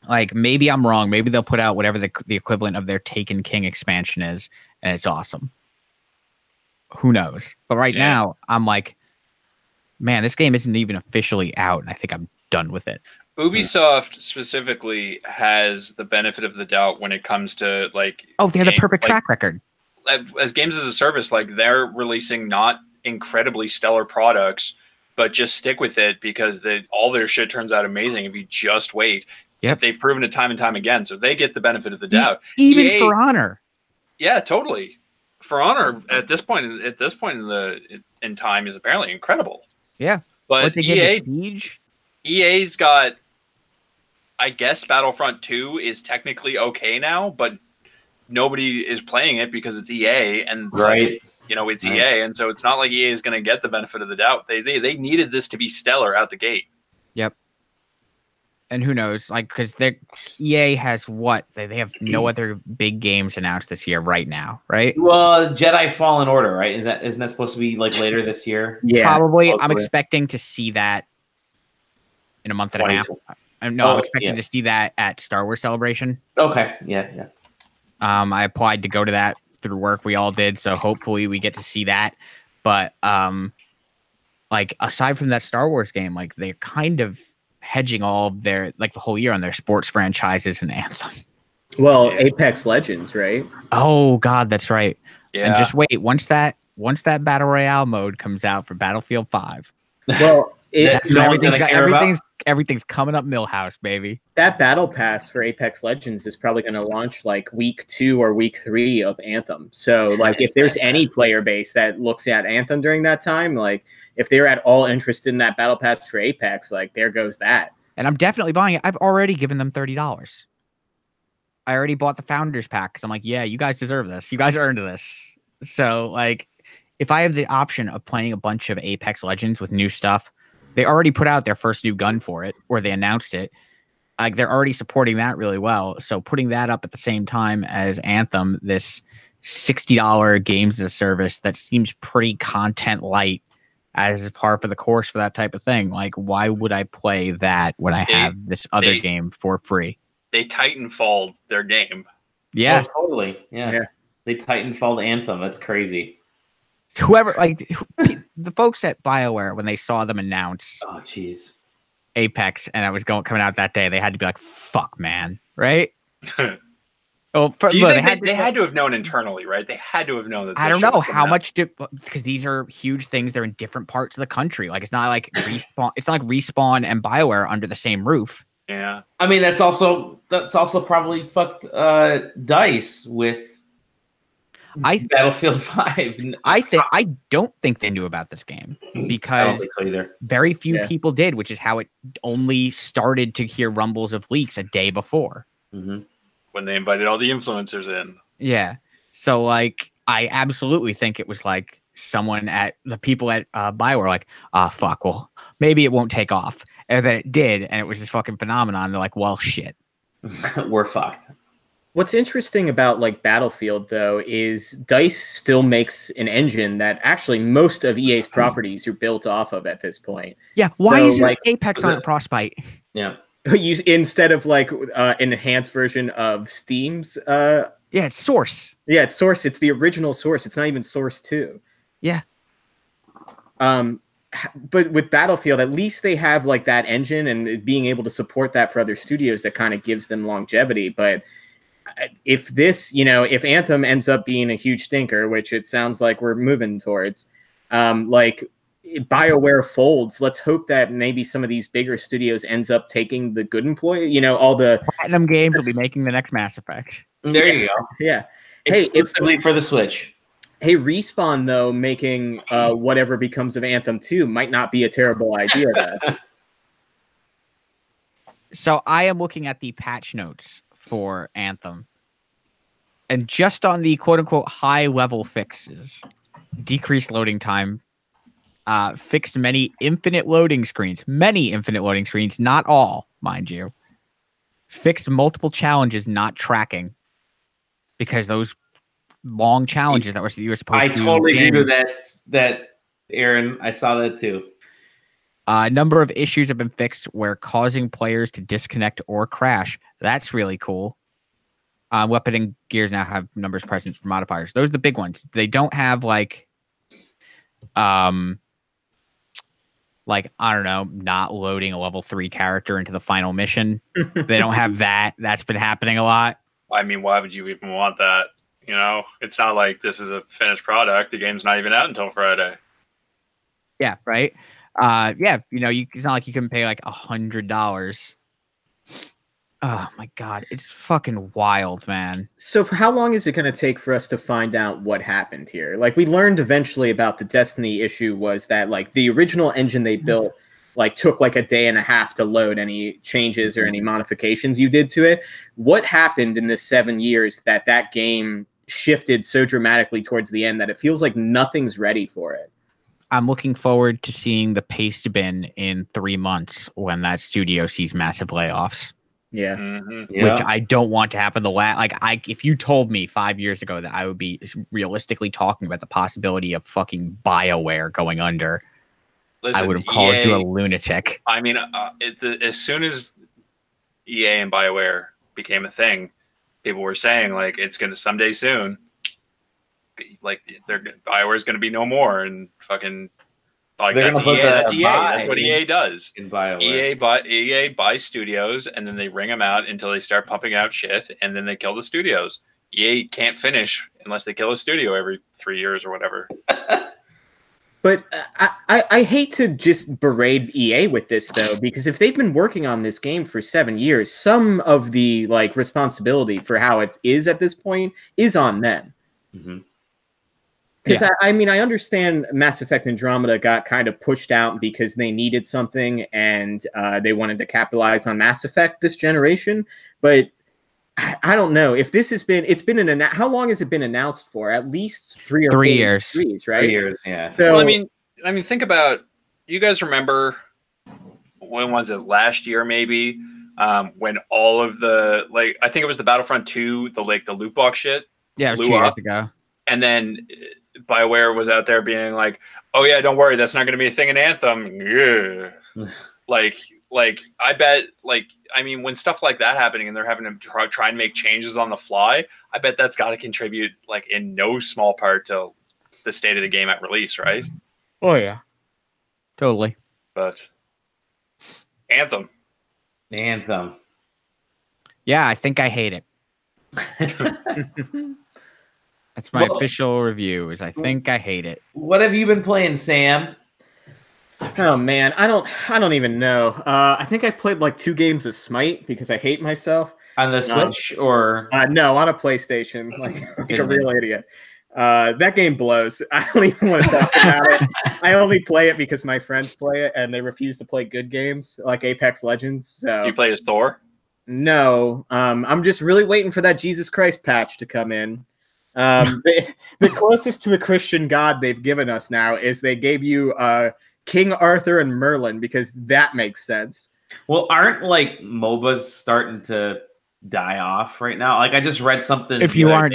Speaker 3: Like, maybe I'm wrong. Maybe they'll put out whatever the equivalent of their Taken King expansion is, and it's awesome. Who knows? But right now, I'm like, man, this game isn't even officially out, and I think I'm done with it.
Speaker 2: Ubisoft specifically has the benefit of the doubt when it comes to like.
Speaker 3: Oh, they have the perfect track record.
Speaker 2: As games as a service, like they're releasing not incredibly stellar products, but just stick with it because all their shit turns out amazing if you just wait.
Speaker 3: Yep.
Speaker 2: They've proven it time and time again, so they get the benefit of the doubt.
Speaker 3: Even EA, For Honor.
Speaker 2: Yeah, totally. For Honor at this point in time is apparently incredible.
Speaker 3: Yeah.
Speaker 2: But EA's got, I guess Battlefront 2 is technically okay now, but nobody is playing it because it's EA and it's EA, and so it's not like EA is going to get the benefit of the doubt. They needed this to be stellar out the gate.
Speaker 3: Yep. And who knows, like, because EA has what? They have no other big games announced this year right now, right?
Speaker 1: Well, Jedi Fallen Order, right? Isn't that supposed to be like later this year?
Speaker 3: Yeah, probably. I'm expecting to see that in a month and a half. I'm expecting to see that at Star Wars Celebration.
Speaker 1: Okay, yeah.
Speaker 3: I applied to go to that through work. We all did, so hopefully we get to see that. But like, aside from that Star Wars game, like, they're kind of hedging all of their, like, the whole year on their sports franchises and Anthem.
Speaker 4: Well, Apex Legends, right?
Speaker 3: Oh God, that's right.
Speaker 2: Yeah.
Speaker 3: And just wait, once that Battle Royale mode comes out for Battlefield 5.
Speaker 4: Well,
Speaker 3: everything's coming up Millhouse, baby.
Speaker 4: That battle pass for Apex Legends is probably going to launch like week 2 or week 3 of Anthem. So, like, if there's any player base that looks at Anthem during that time, like, if they're at all interested in that battle pass for Apex, like, there goes that.
Speaker 3: And I'm definitely buying it. I've already given them $30. I already bought the Founders Pack because I'm like, yeah, you guys deserve this. You guys earned this. So, like, if I have the option of playing a bunch of Apex Legends with new stuff, they already put out their first new gun for it, or they announced it. Like, they're already supporting that really well. So putting that up at the same time as Anthem, this $60 games as a service that seems pretty content light as par for the course for that type of thing. Like, why would I play that when I have this other game for free?
Speaker 2: They Titanfalled their game.
Speaker 3: Yeah,
Speaker 1: oh, totally. Yeah. They Titanfalled Anthem. That's crazy.
Speaker 3: Whoever, like the folks at BioWare, when they saw them announce,
Speaker 1: oh jeez,
Speaker 3: Apex, and I was coming out that day, they had to be like, "Fuck, man," right? Well,
Speaker 2: they had to have known internally, right? They had to have known that.
Speaker 3: I don't know how much because these are huge things. They're in different parts of the country. Like, it's not like Respawn. It's not like Respawn and BioWare under the same roof.
Speaker 2: Yeah,
Speaker 1: I mean that's also probably fucked DICE with. Battlefield 5.
Speaker 3: I don't think they knew about this game because very few people did, which is how it only started to hear rumbles of leaks a day before.
Speaker 1: Mm-hmm.
Speaker 2: When they invited all the influencers in.
Speaker 3: Yeah. So, like, I absolutely think it was like someone at the people at BioWare like, fuck, well, maybe it won't take off. And then it did, and it was this fucking phenomenon. They're like, well, shit.
Speaker 1: We're fucked.
Speaker 4: What's interesting about like Battlefield though is DICE still makes an engine that actually most of EA's properties are built off of at this point.
Speaker 3: Yeah, why is like Apex on Frostbite?
Speaker 1: Yeah,
Speaker 4: instead of like an enhanced version of Steam's.
Speaker 3: Yeah, it's Source.
Speaker 4: Yeah, it's Source. It's the original Source. It's not even Source 2.
Speaker 3: Yeah.
Speaker 4: But with Battlefield, at least they have like that engine and being able to support that for other studios that kind of gives them longevity. But if this, if Anthem ends up being a huge stinker, which it sounds like we're moving towards, like BioWare folds, let's hope that maybe some of these bigger studios ends up taking the good employee, all the
Speaker 3: Platinum Games will be making the next Mass Effect.
Speaker 1: There you go.
Speaker 4: Yeah.
Speaker 1: Exclusively for the Switch.
Speaker 4: Hey, Respawn, though, making whatever becomes of Anthem 2 might not be a terrible idea.
Speaker 3: So I am looking at the patch notes for Anthem. And just on the quote-unquote high-level fixes, decreased loading time, fixed many infinite loading screens, not all, mind you. Fixed multiple challenges not tracking because those long challenges that you were supposed to do.
Speaker 1: I totally agree with that, Aaron. I saw that too.
Speaker 3: A number of issues have been fixed where causing players to disconnect or crash. That's really cool. Weapon and gears now have numbers present for modifiers. Those are the big ones. They don't have like I don't know, not loading a level 3 character into the final mission. They don't have that. That's been happening a lot.
Speaker 2: I mean, why would you even want that? It's not like this is a finished product. The game's not even out until Friday.
Speaker 3: Yeah, right. It's not like you can pay like $100. Oh my god, it's fucking wild, man.
Speaker 4: So for how long is it going to take for us to find out what happened here? Like, we learned eventually about the Destiny issue was that like the original engine they built like took like a day and a half to load any changes or any modifications you did to it. What happened in this 7 years that game shifted so dramatically towards the end that it feels like nothing's ready for it?
Speaker 3: I'm looking forward to seeing the paste bin in 3 months when that studio sees massive layoffs.
Speaker 4: Yeah.
Speaker 2: Mm-hmm.
Speaker 3: Which I don't want to happen. If you told me 5 years ago that I would be realistically talking about the possibility of fucking BioWare going under, I would have called you a lunatic.
Speaker 2: I mean, as soon as EA and BioWare became a thing, people were saying like it's going to someday soon. Like BioWare is going to be no more, and fucking like that's EA. That's EA. That's what EA does.
Speaker 1: In BioWare.
Speaker 2: EA buys studios, and then they wring them out until they start pumping out shit, and then they kill the studios. EA can't finish unless they kill a studio every 3 years or whatever.
Speaker 4: But I hate to just berate EA with this though, because if they've been working on this game for 7 years, some of the like responsibility for how it is at this point is on them.
Speaker 1: Mm-hmm.
Speaker 4: Because I mean, I understand Mass Effect Andromeda got kind of pushed out because they needed something and they wanted to capitalize on Mass Effect this generation. But I don't know if this has been. It's been how long has it been announced for? At least 3 or 4
Speaker 3: years.
Speaker 4: Right?
Speaker 1: 3 years. Yeah.
Speaker 4: So,
Speaker 2: well, I mean, think about. You guys remember when was it? Last year, maybe, when all of the I think it was the Battlefront 2, the loot box shit.
Speaker 3: Yeah, it was
Speaker 2: blew
Speaker 3: 2 years
Speaker 2: up.
Speaker 3: ago.
Speaker 2: And then BioWare was out there being like, "Oh yeah, don't worry, that's not going to be a thing in Anthem." Yeah, like I bet, like, I mean, when stuff like that happening and they're having to try and make changes on the fly, I bet that's got to contribute, like, in no small part to the state of the game at release, right?
Speaker 3: Oh yeah, totally.
Speaker 2: But Anthem.
Speaker 3: Yeah, I think I hate it. That's my official review. Is I think I hate it.
Speaker 1: What have you been playing, Sam?
Speaker 4: Oh man, I don't even know. I think I played like 2 games of Smite because I hate myself.
Speaker 1: On the Switch or
Speaker 4: no, on a PlayStation, like a real idiot. That game blows. I don't even want to talk about it. I only play it because my friends play it and they refuse to play good games like Apex Legends. So
Speaker 2: Do you play as Thor?
Speaker 4: No, I'm just really waiting for that Jesus Christ patch to come in. The closest to a Christian god they've given us now is they gave you King Arthur and Merlin because that makes sense.
Speaker 1: Well, aren't like MOBAs starting to die off right now? Like I just read something
Speaker 3: if you aren't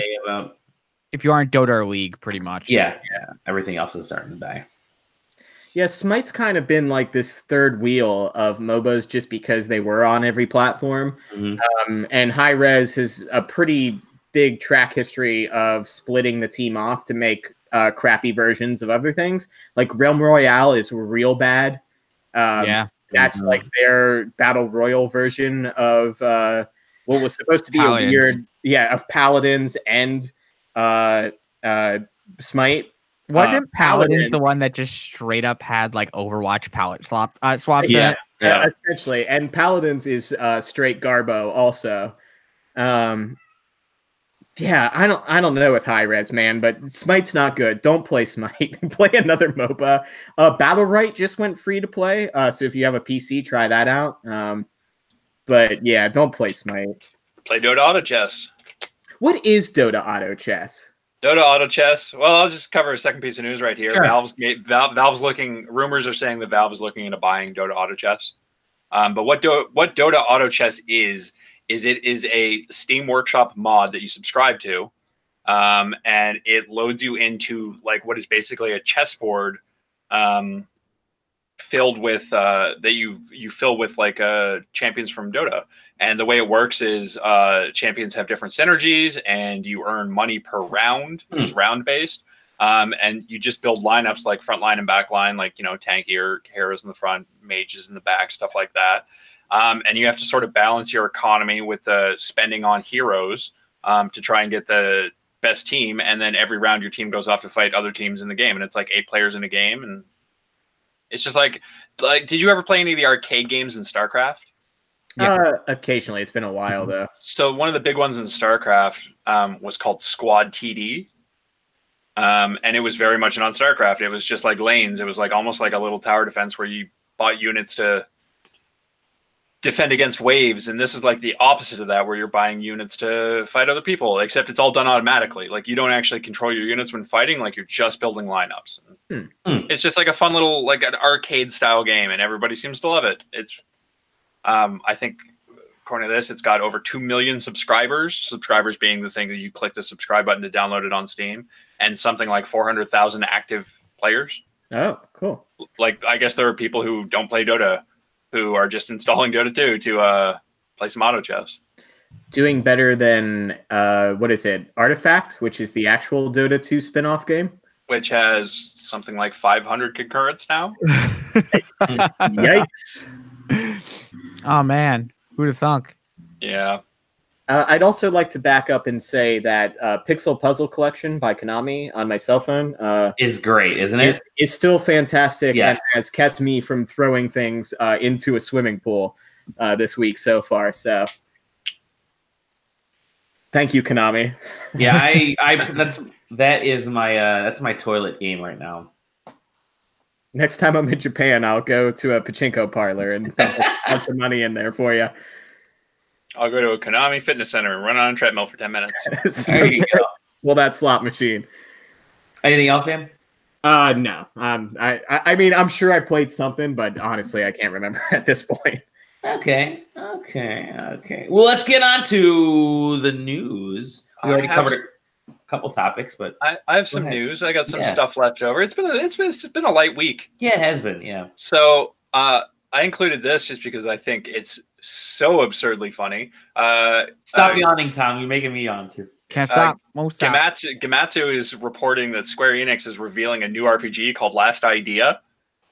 Speaker 3: Dota or League, pretty much.
Speaker 1: Yeah. Everything else is starting to die.
Speaker 4: Yeah, Smite's kind of been like this third wheel of MOBAs just because they were on every platform. And Hi-Rez has a pretty big track history of splitting the team off to make crappy versions of other things. Like Realm Royale is real bad. That's like their Battle Royale version of what was supposed to be
Speaker 3: Paladins.
Speaker 4: of Paladins and Smite.
Speaker 3: Wasn't Paladins the one that just straight up had like Overwatch palette swaps?
Speaker 1: Yeah.
Speaker 4: Essentially. And Paladins is straight Garbo also. Yeah, I don't know with Hi-Rez, man, but Smite's not good. Don't play Smite. Play another MOBA. Battle Right just went free to play. So if you have a PC, try that out. But yeah, don't play Smite.
Speaker 2: Play Dota Auto Chess.
Speaker 4: What is Dota Auto Chess?
Speaker 2: Dota Auto Chess. Well, I'll just cover a second piece of news right here.
Speaker 1: Sure.
Speaker 2: Valve's looking. Rumors are saying that Valve is looking into buying Dota Auto Chess. But what Dota Auto Chess is it is a Steam Workshop mod that you subscribe to, and it loads you into like what is basically a chessboard, filled with that you fill with like champions from Dota. And the way it works is champions have different synergies, and you earn money per round. It's round based, and you just build lineups like front line and back line, like tankier heroes in the front, mages in the back, stuff like that. And you have to sort of balance your economy with the spending on heroes to try and get the best team. And then every round your team goes off to fight other teams in the game, and it's like 8 players in a game, and it's just like did you ever play any of the arcade games in StarCraft?
Speaker 4: Occasionally. It's been a while though.
Speaker 2: So one of the big ones in StarCraft was called Squad TD. And it was very much on StarCraft. It was just like lanes. It was like almost like a little tower defense where you bought units to defend against waves. And this is like the opposite of that, where you're buying units to fight other people, except it's all done automatically. Like you don't actually control your units when fighting, like you're just building lineups. It's just like a fun little, like an arcade style game, and everybody seems to love it. It's I think, according to this, it's got over 2 million subscribers. Subscribers being the thing that you click the subscribe button to download it on Steam, and something like 400,000 active players.
Speaker 4: Oh, cool.
Speaker 2: Like, I guess there are people who don't play Dota who are just installing Dota 2 to play some auto chess.
Speaker 4: Doing better than, what is it, Artifact, which is the actual Dota 2 spin-off game?
Speaker 2: Which has something like 500 concurrents now.
Speaker 4: Yikes.
Speaker 3: Oh man, who'd have thunk?
Speaker 2: Yeah.
Speaker 4: I'd also like to back up and say that Pixel Puzzle Collection by Konami on my cell phone
Speaker 1: is great, isn't it?
Speaker 4: It's still fantastic.
Speaker 1: Yes.
Speaker 4: And has kept me from throwing things into a swimming pool this week so far. So thank you, Konami.
Speaker 1: Yeah, that's my toilet game right now.
Speaker 4: Next time I'm in Japan, I'll go to a pachinko parlor and dump a bunch of money in there for you.
Speaker 2: I'll go to a Konami fitness center and run on a treadmill for 10 minutes.
Speaker 1: There you go.
Speaker 4: Well, that slot machine.
Speaker 1: Anything else, Sam?
Speaker 4: No. I mean, I'm sure I played something, but honestly, I can't remember at this point.
Speaker 1: Okay. Well, let's get on to the news. We already covered it. couple topics, but
Speaker 2: I have some news. I got some stuff left over. It's been a light week.
Speaker 1: Yeah, it has been. Yeah.
Speaker 2: So I included this just because I think it's so absurdly funny.
Speaker 1: Stop yawning, Tom. You're making me yawn too.
Speaker 3: Can't stop. Won't stop.
Speaker 2: Gamatsu is reporting that Square Enix is revealing a new RPG called Last Idea,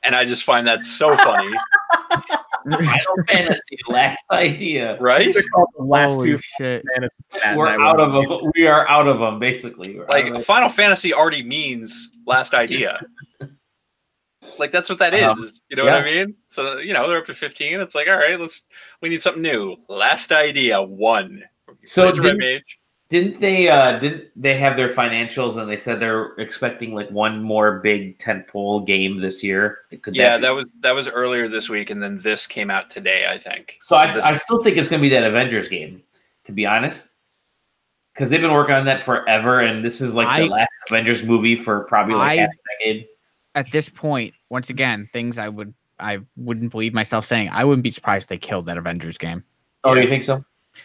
Speaker 2: and I just find that so funny.
Speaker 1: Final Fantasy Last Idea,
Speaker 2: right?
Speaker 4: The last two
Speaker 3: shit.
Speaker 1: We're out of them. We are out of them, basically.
Speaker 2: Like Final Fantasy already means Last Idea. Like that's what that is. You know what I mean? So they're up to 15. It's like, all right, we need something new. Last Idea 1.
Speaker 1: So didn't they have their financials and they said they're expecting like one more big tentpole game this year?
Speaker 2: That was earlier this week, and then this came out today, I think.
Speaker 1: So I still think it's going to be that Avengers game, to be honest, because they've been working on that forever, and this is like the last Avengers movie for probably like half a decade.
Speaker 3: At this point, once again, things I wouldn't believe myself saying. I wouldn't be surprised if they killed that Avengers game.
Speaker 1: Oh, you think so?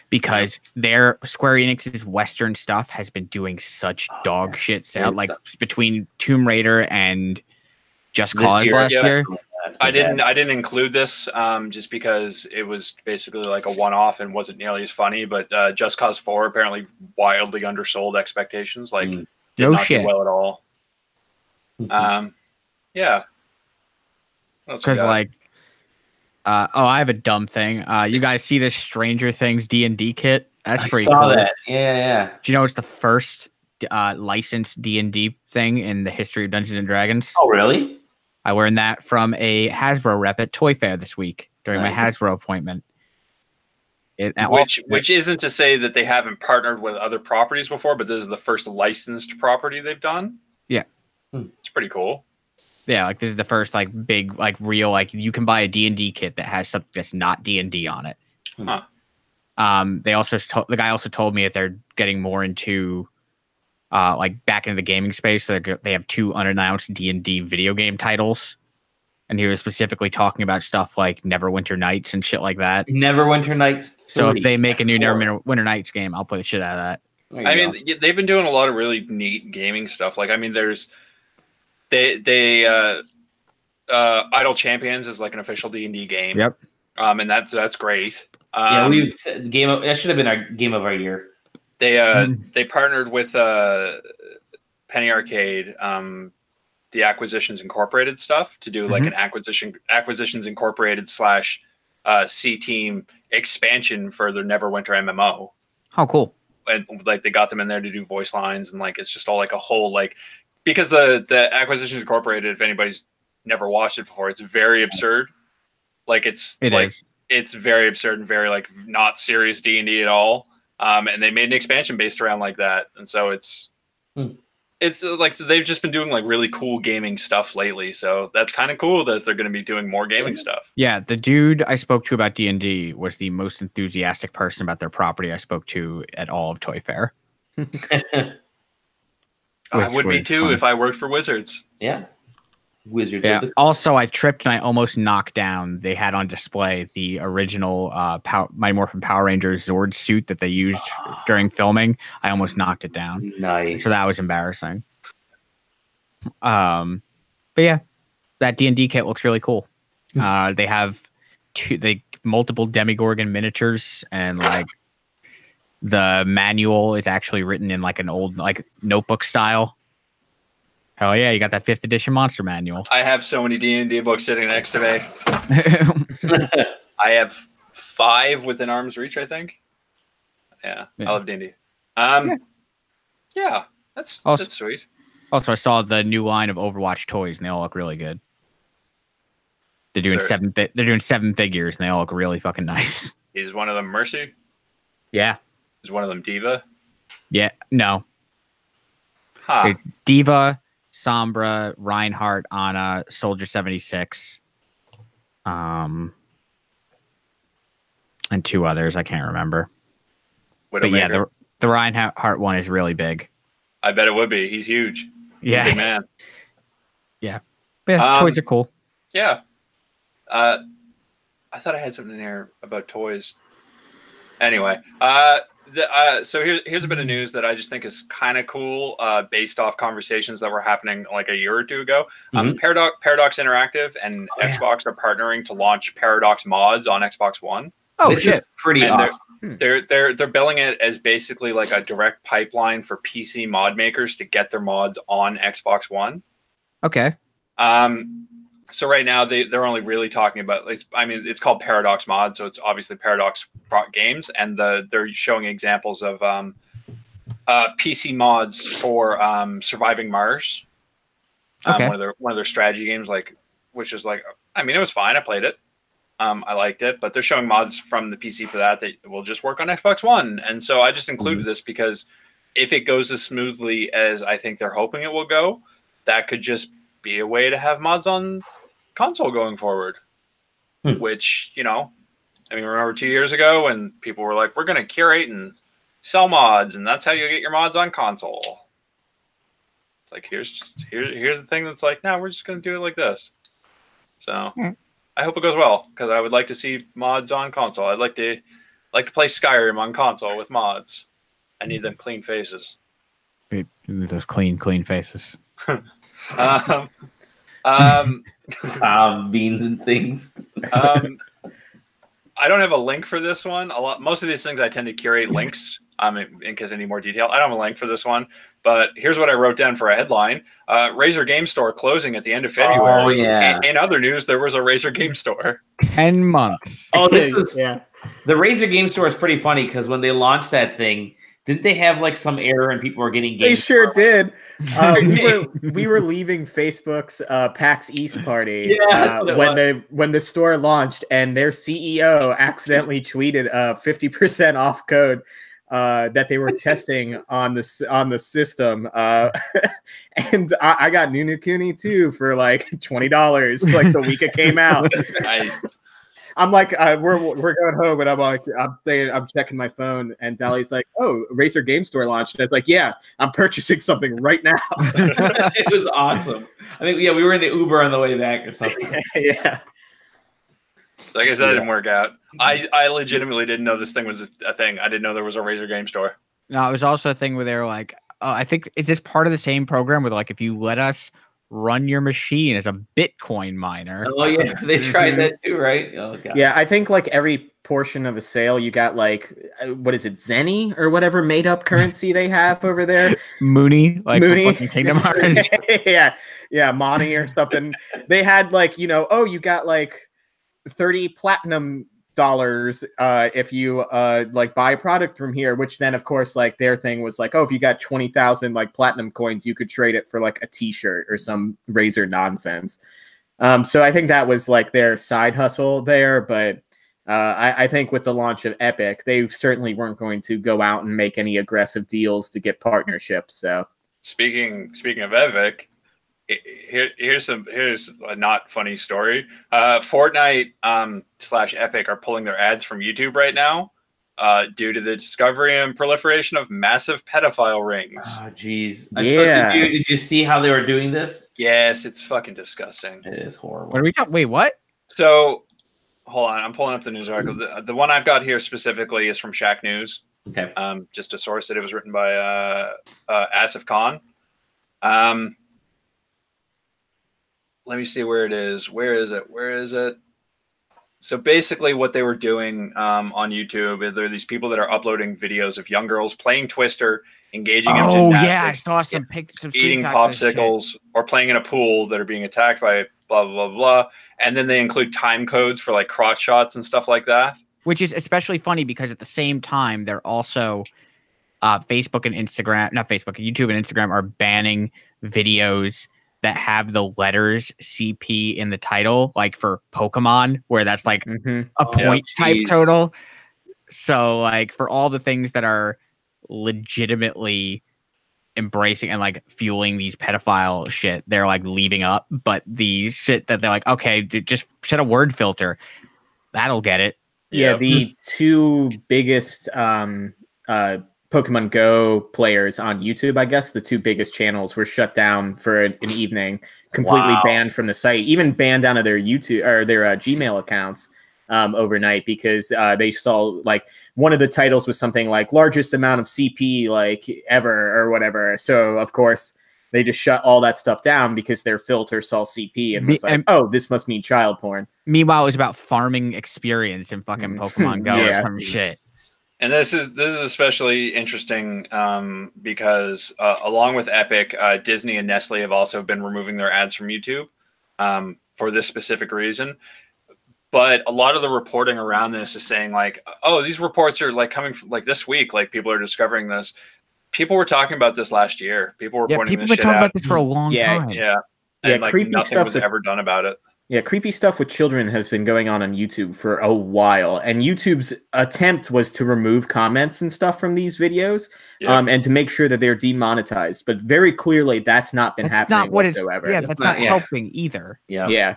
Speaker 3: Because their Square Enix's Western stuff has been doing such dog shit sale, like between Tomb Raider and Just Cause last year.
Speaker 2: I didn't include this just because it was basically like a one-off and wasn't nearly as funny. But Just Cause 4 apparently wildly undersold expectations. Like did not do well at all. Yeah.
Speaker 3: Because I have a dumb thing. You guys see this Stranger Things D&D kit? That's pretty cool. I saw that.
Speaker 1: Yeah.
Speaker 3: Do you know it's the first licensed D&D thing in the history of Dungeons and Dragons?
Speaker 1: Oh, really?
Speaker 3: I learned that from a Hasbro rep at Toy Fair this week during my Hasbro appointment.
Speaker 2: Which isn't to say that they haven't partnered with other properties before, but this is the first licensed property they've done.
Speaker 3: Yeah.
Speaker 2: It's pretty cool.
Speaker 3: Yeah, like this is the first like big like real like you can buy a D&D kit that has something that's not D&D on it.
Speaker 2: Huh.
Speaker 3: The guy also told me that they're getting more into like back into the gaming space. So they have 2 unannounced D&D video game titles, and he was specifically talking about stuff like Neverwinter Nights and shit like that.
Speaker 1: Neverwinter Nights.
Speaker 3: So if they make a new Neverwinter Nights game, I'll play the shit out of that.
Speaker 2: I mean, they've been doing a lot of really neat gaming stuff. Like, I mean, there's Idle Champions is like an official D&D game.
Speaker 3: Yep.
Speaker 2: And that's great.
Speaker 1: That should have been our game of our year.
Speaker 2: They partnered with Penny Arcade, the Acquisitions Incorporated stuff to do like an Acquisitions Incorporated / C Team expansion for their Neverwinter MMO.
Speaker 3: Oh, cool.
Speaker 2: And like they got them in there to do voice lines, and like it's just all like a whole like, because the Acquisitions Incorporated, if anybody's never watched it before, it's very absurd. Like it's very absurd and very like not serious D&D at all. And they made an expansion based around like that, and so it's like so they've just been doing like really cool gaming stuff lately. So that's kind of cool that they're going to be doing more gaming stuff.
Speaker 3: Yeah, the dude I spoke to about D&D was the most enthusiastic person about their property I spoke to at all of Toy Fair.
Speaker 2: I would be too if I worked for Wizards.
Speaker 1: Yeah. Wizards.
Speaker 3: Yeah. Also, I tripped and I almost knocked down. They had on display the original Mighty Morphin Power Rangers Zord suit that they used during filming. I almost knocked it down.
Speaker 1: Nice.
Speaker 3: So that was embarrassing. But yeah, that D&D kit looks really cool. They have multiple Demigorgon miniatures, and like the manual is actually written in like an old like notebook style. Oh yeah, you got that 5th edition monster manual.
Speaker 2: I have so many D&D books sitting next to me. I have 5 within arm's reach, I think. Yeah. I love D&D. Yeah, that's sweet.
Speaker 3: Also, I saw the new line of Overwatch toys, and they all look really good. They're doing They're doing 7 figures, and they all look really fucking nice.
Speaker 2: Is one of them Mercy?
Speaker 3: Yeah.
Speaker 2: Is one of them Diva?
Speaker 3: Yeah. No.
Speaker 2: Huh.
Speaker 3: It's Diva, Sombra, Reinhardt, Ana, Soldier 76, and 2 others I can't remember. Widowmaker. But yeah, the Reinhardt one is really big.
Speaker 2: I bet it would be. He's huge.
Speaker 3: Yeah,
Speaker 2: big man.
Speaker 3: Yeah, toys are cool.
Speaker 2: Yeah. I thought I had something in there about toys. Anyway, So here's a bit of news that I just think is kind of cool, based off conversations that were happening like a year or two ago. Paradox Interactive and Xbox are partnering to launch Paradox mods on Xbox One.
Speaker 3: Oh,
Speaker 1: this is pretty awesome.
Speaker 2: They're billing it as basically like a direct pipeline for PC mod makers to get their mods on Xbox One.
Speaker 3: Okay.
Speaker 2: So right now they're only really talking about, it's called Paradox Mod, so it's obviously Paradox games, and they're showing examples of PC mods for Surviving Mars.
Speaker 3: Okay.
Speaker 2: One of their strategy games, which is it was fine. I played it. I liked it, but they're showing mods from the PC for that will just work on Xbox One. And so I just included this because if it goes as smoothly as I think they're hoping it will go, that could just be a way to have mods on console going forward. Which, remember 2 years ago when people were like, we're going to curate and sell mods, and that's how you get your mods on console. Like, here's the thing that's like, no, we're just going to do it like this. So I hope it goes well, because I would like to see mods on console. I'd like to play Skyrim on console with mods. I need them clean faces.
Speaker 3: Those clean faces.
Speaker 1: Beans and things.
Speaker 2: I don't have a link for this one. Most of these things I tend to curate links in case I need more detail. I don't have a link for this one, but here's what I wrote down for a headline. Razer Game Store closing at the end of February.
Speaker 1: Oh, yeah.
Speaker 2: In other news, there was a Razer Game Store.
Speaker 3: 10 months.
Speaker 1: Oh, this is the Razer Game Store is pretty funny because when they launched that thing, didn't they have some error and people were getting games?
Speaker 4: They sure did. We were leaving Facebook's PAX East party when the store launched, and their CEO accidentally tweeted a 50% off code that they were testing on the system, and I got Nunu Kuni too for $20 the week it came out.
Speaker 2: Nice.
Speaker 4: I'm like, we're going home, and I'm checking my phone, and Dali's like, oh, Razer Game Store launched, and it's like, yeah, I'm purchasing something right now.
Speaker 1: It was awesome. I think we were in the Uber on the way back or something.
Speaker 4: Yeah.
Speaker 2: So I guess that didn't work out. I legitimately didn't know this thing was a thing. I didn't know there was a Razer Game Store.
Speaker 3: No, it was also a thing where they were like, I think, is this part of the same program where if you let us run your machine as a Bitcoin miner?
Speaker 1: Oh yeah, they tried that too, right? Oh god.
Speaker 4: Yeah, I think every portion of a sale, you got what is it, Zenny or whatever made up currency they have over there?
Speaker 3: Mooney, Mooney, Kingdom Hearts.
Speaker 4: yeah, Money or something. They had you got 30 platinum dollars if you buy a product from here, which then of course their thing was oh, if you got 20,000 platinum coins, you could trade it for a t-shirt or some Razer nonsense. So I think that was their side hustle there, but I think with the launch of Epic, they certainly weren't going to go out and make any aggressive deals to get partnerships. So speaking
Speaker 2: of Epic, here's a not funny story. Fortnite / Epic are pulling their ads from YouTube right now due to the discovery and proliferation of massive pedophile rings.
Speaker 1: Oh, jeez.
Speaker 4: Yeah.
Speaker 1: Did you see how they were doing this?
Speaker 2: Yes, it's fucking disgusting.
Speaker 1: It is horrible.
Speaker 3: What are we talking? Wait, what?
Speaker 2: So, hold on. I'm pulling up the news article. The one I've got here specifically is from Shack News.
Speaker 1: Okay.
Speaker 2: Just to source it, it was written by Asif Khan. Let me see where it is. Where is it? So basically what they were doing on YouTube, there are these people that are uploading videos of young girls playing Twister, engaging in gymnastics.
Speaker 3: Oh, yeah, I saw some pictures.
Speaker 2: Eating popsicles or playing in a pool that are being attacked by blah, blah, blah, blah. And then they include time codes for crotch shots and stuff like that.
Speaker 3: Which is especially funny because at the same time, they're also YouTube and Instagram are banning videos that have the letters CP in the title, for Pokemon, where that's a point type total. So for all the things that are legitimately embracing and fueling these pedophile shit, they're leaving up. But the shit that they're okay, just set a word filter, that'll get it.
Speaker 4: Yeah, the two biggest Pokemon Go players on YouTube, I guess the two biggest channels were shut down for an evening, completely banned from the site, even banned out of their YouTube or their Gmail accounts overnight because they saw like one of the titles was something like largest amount of CP like ever or whatever. So of course they just shut all that stuff down because their filter saw CP and was like, oh, this must mean child porn.
Speaker 3: Meanwhile, it was about farming experience in fucking Pokemon Go or some shit.
Speaker 2: And this is especially interesting because along with Epic, Disney and Nestle have also been removing their ads from YouTube for this specific reason. But a lot of the reporting around this is saying like, oh, these reports are like coming from, like this week, like people are discovering this. People were talking about this last year. People were reporting this shit out.
Speaker 3: People have been talking about this for a long time.
Speaker 2: Yeah. And like nothing was ever done about it.
Speaker 4: Yeah, creepy stuff with children has been going on YouTube for a while. And YouTube's attempt was to remove comments and stuff from these videos and to make sure that they're demonetized. But very clearly, that's not been happening whatsoever.
Speaker 3: Yeah, that's not helping either.
Speaker 4: Yeah.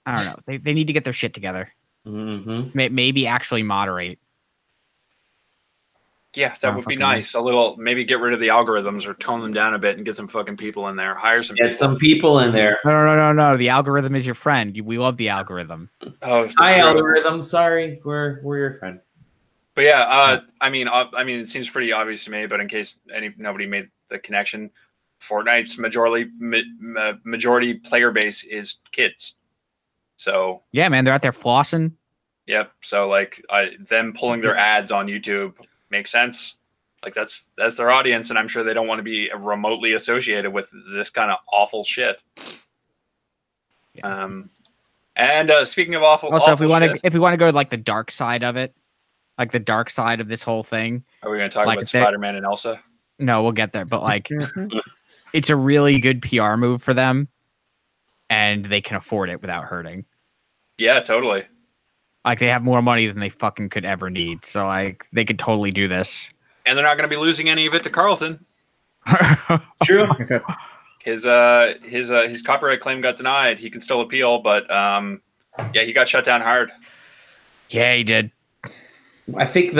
Speaker 3: I don't know. They need to get their shit together. Maybe actually moderate.
Speaker 2: Yeah, that would be nice. A little, maybe get rid of the algorithms or tone them down a bit and get some fucking people in there. Hire some.
Speaker 1: Get some people in there.
Speaker 3: No. The algorithm is your friend. We love the algorithm.
Speaker 2: Oh,
Speaker 1: hi algorithm. Sorry, we're your friend.
Speaker 2: But yeah, I mean, it seems pretty obvious to me. But in case nobody made the connection, Fortnite's majority player base is kids. So
Speaker 3: yeah, man, they're out there flossing.
Speaker 2: Yep. So like them pulling their ads on YouTube makes sense. Like that's their audience, and I'm sure they don't want to be remotely associated with this kind of awful shit.
Speaker 3: Yeah.
Speaker 2: And speaking of awful,
Speaker 3: also if we want to go to like the dark side of it, like the dark side of this whole thing,
Speaker 2: are we going to talk about Spider-Man and Elsa?
Speaker 3: No, we'll get there. But like, it's a really good PR move for them, and they can afford it without hurting.
Speaker 2: Yeah, totally.
Speaker 3: Like they have more money than they fucking could ever need, so like they could totally do this.
Speaker 2: And they're not going to be losing any of it to Carlton.
Speaker 1: True.
Speaker 2: His copyright claim got denied. He can still appeal, but yeah, he got shut down hard.
Speaker 3: Yeah, he did.
Speaker 1: I think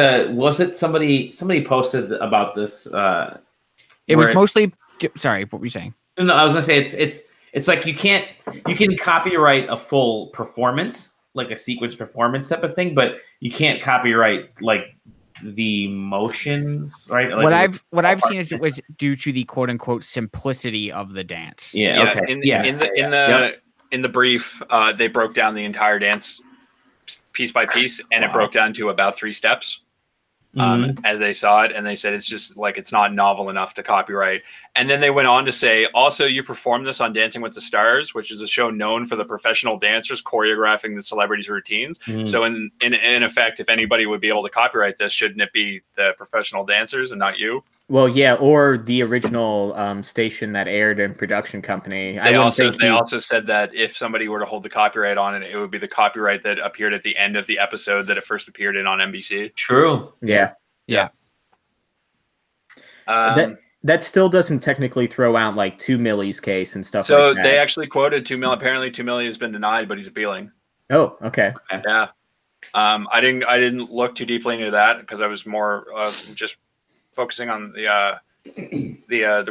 Speaker 1: somebody posted about this.
Speaker 3: It was mostly. Sorry, what were you saying?
Speaker 1: No, I was gonna say it's like you can copyright a full performance, like a sequence performance type of thing, but you can't copyright like the motions, right? Like
Speaker 3: what I've seen is it was due to the quote unquote simplicity of the dance.
Speaker 1: Yeah. Okay.
Speaker 2: In the brief, they broke down the entire dance piece by piece, and it broke down to about 3 steps. As they saw it, and they said it's just like it's not novel enough to copyright. And then they went on to say, also, you perform this on Dancing with the Stars, which is a show known for the professional dancers choreographing the celebrities' routines. So in effect, if anybody would be able to copyright this, shouldn't it be the professional dancers and not you?
Speaker 4: Well, yeah, or the original station that aired and production company.
Speaker 2: They also said that if somebody were to hold the copyright on it, it would be the copyright that appeared at the end of the episode that it first appeared in on NBC.
Speaker 1: True.
Speaker 4: Yeah. That still doesn't technically throw out like 2 Millie's case and stuff.
Speaker 2: So
Speaker 4: like that.
Speaker 2: they actually quoted 2 Millie. Apparently 2 Millie has been denied, but he's appealing.
Speaker 4: Oh, okay.
Speaker 2: Yeah. I didn't look too deeply into that because I was more just focusing on the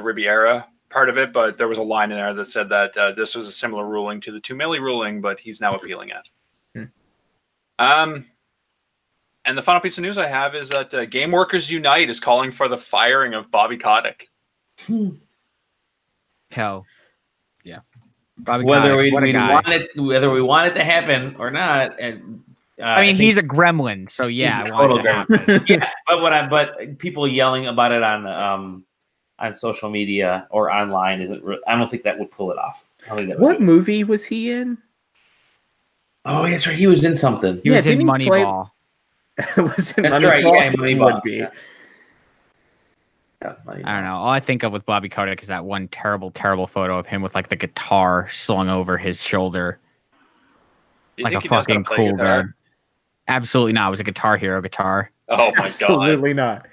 Speaker 2: Riviera part of it. But there was a line in there that said that this was a similar ruling to the 2 Millie ruling, but he's now appealing it. And the final piece of news I have is that Game Workers Unite is calling for the firing of Bobby Kotick.
Speaker 3: Hell, yeah. Bobby
Speaker 1: whether
Speaker 3: Kotick,
Speaker 1: whether we want it to happen or not, and
Speaker 3: I mean he's a gremlin, so yeah,
Speaker 1: I want it to happen. Yeah, but people yelling about it on social media or online isn't. I don't think that would pull it off.
Speaker 4: What movie was he in?
Speaker 1: Oh, that's right. He was in something.
Speaker 3: He was in Moneyball.
Speaker 4: Was it
Speaker 1: That's right. Yeah, Moneyball.
Speaker 4: Would be.
Speaker 1: Yeah,
Speaker 3: I don't know. All I think of with Bobby Kotick is that one terrible, terrible photo of him with like the guitar slung over his shoulder, like a fucking cool guy. Absolutely not. It was a Guitar Hero guitar.
Speaker 2: Oh my
Speaker 4: Absolutely not.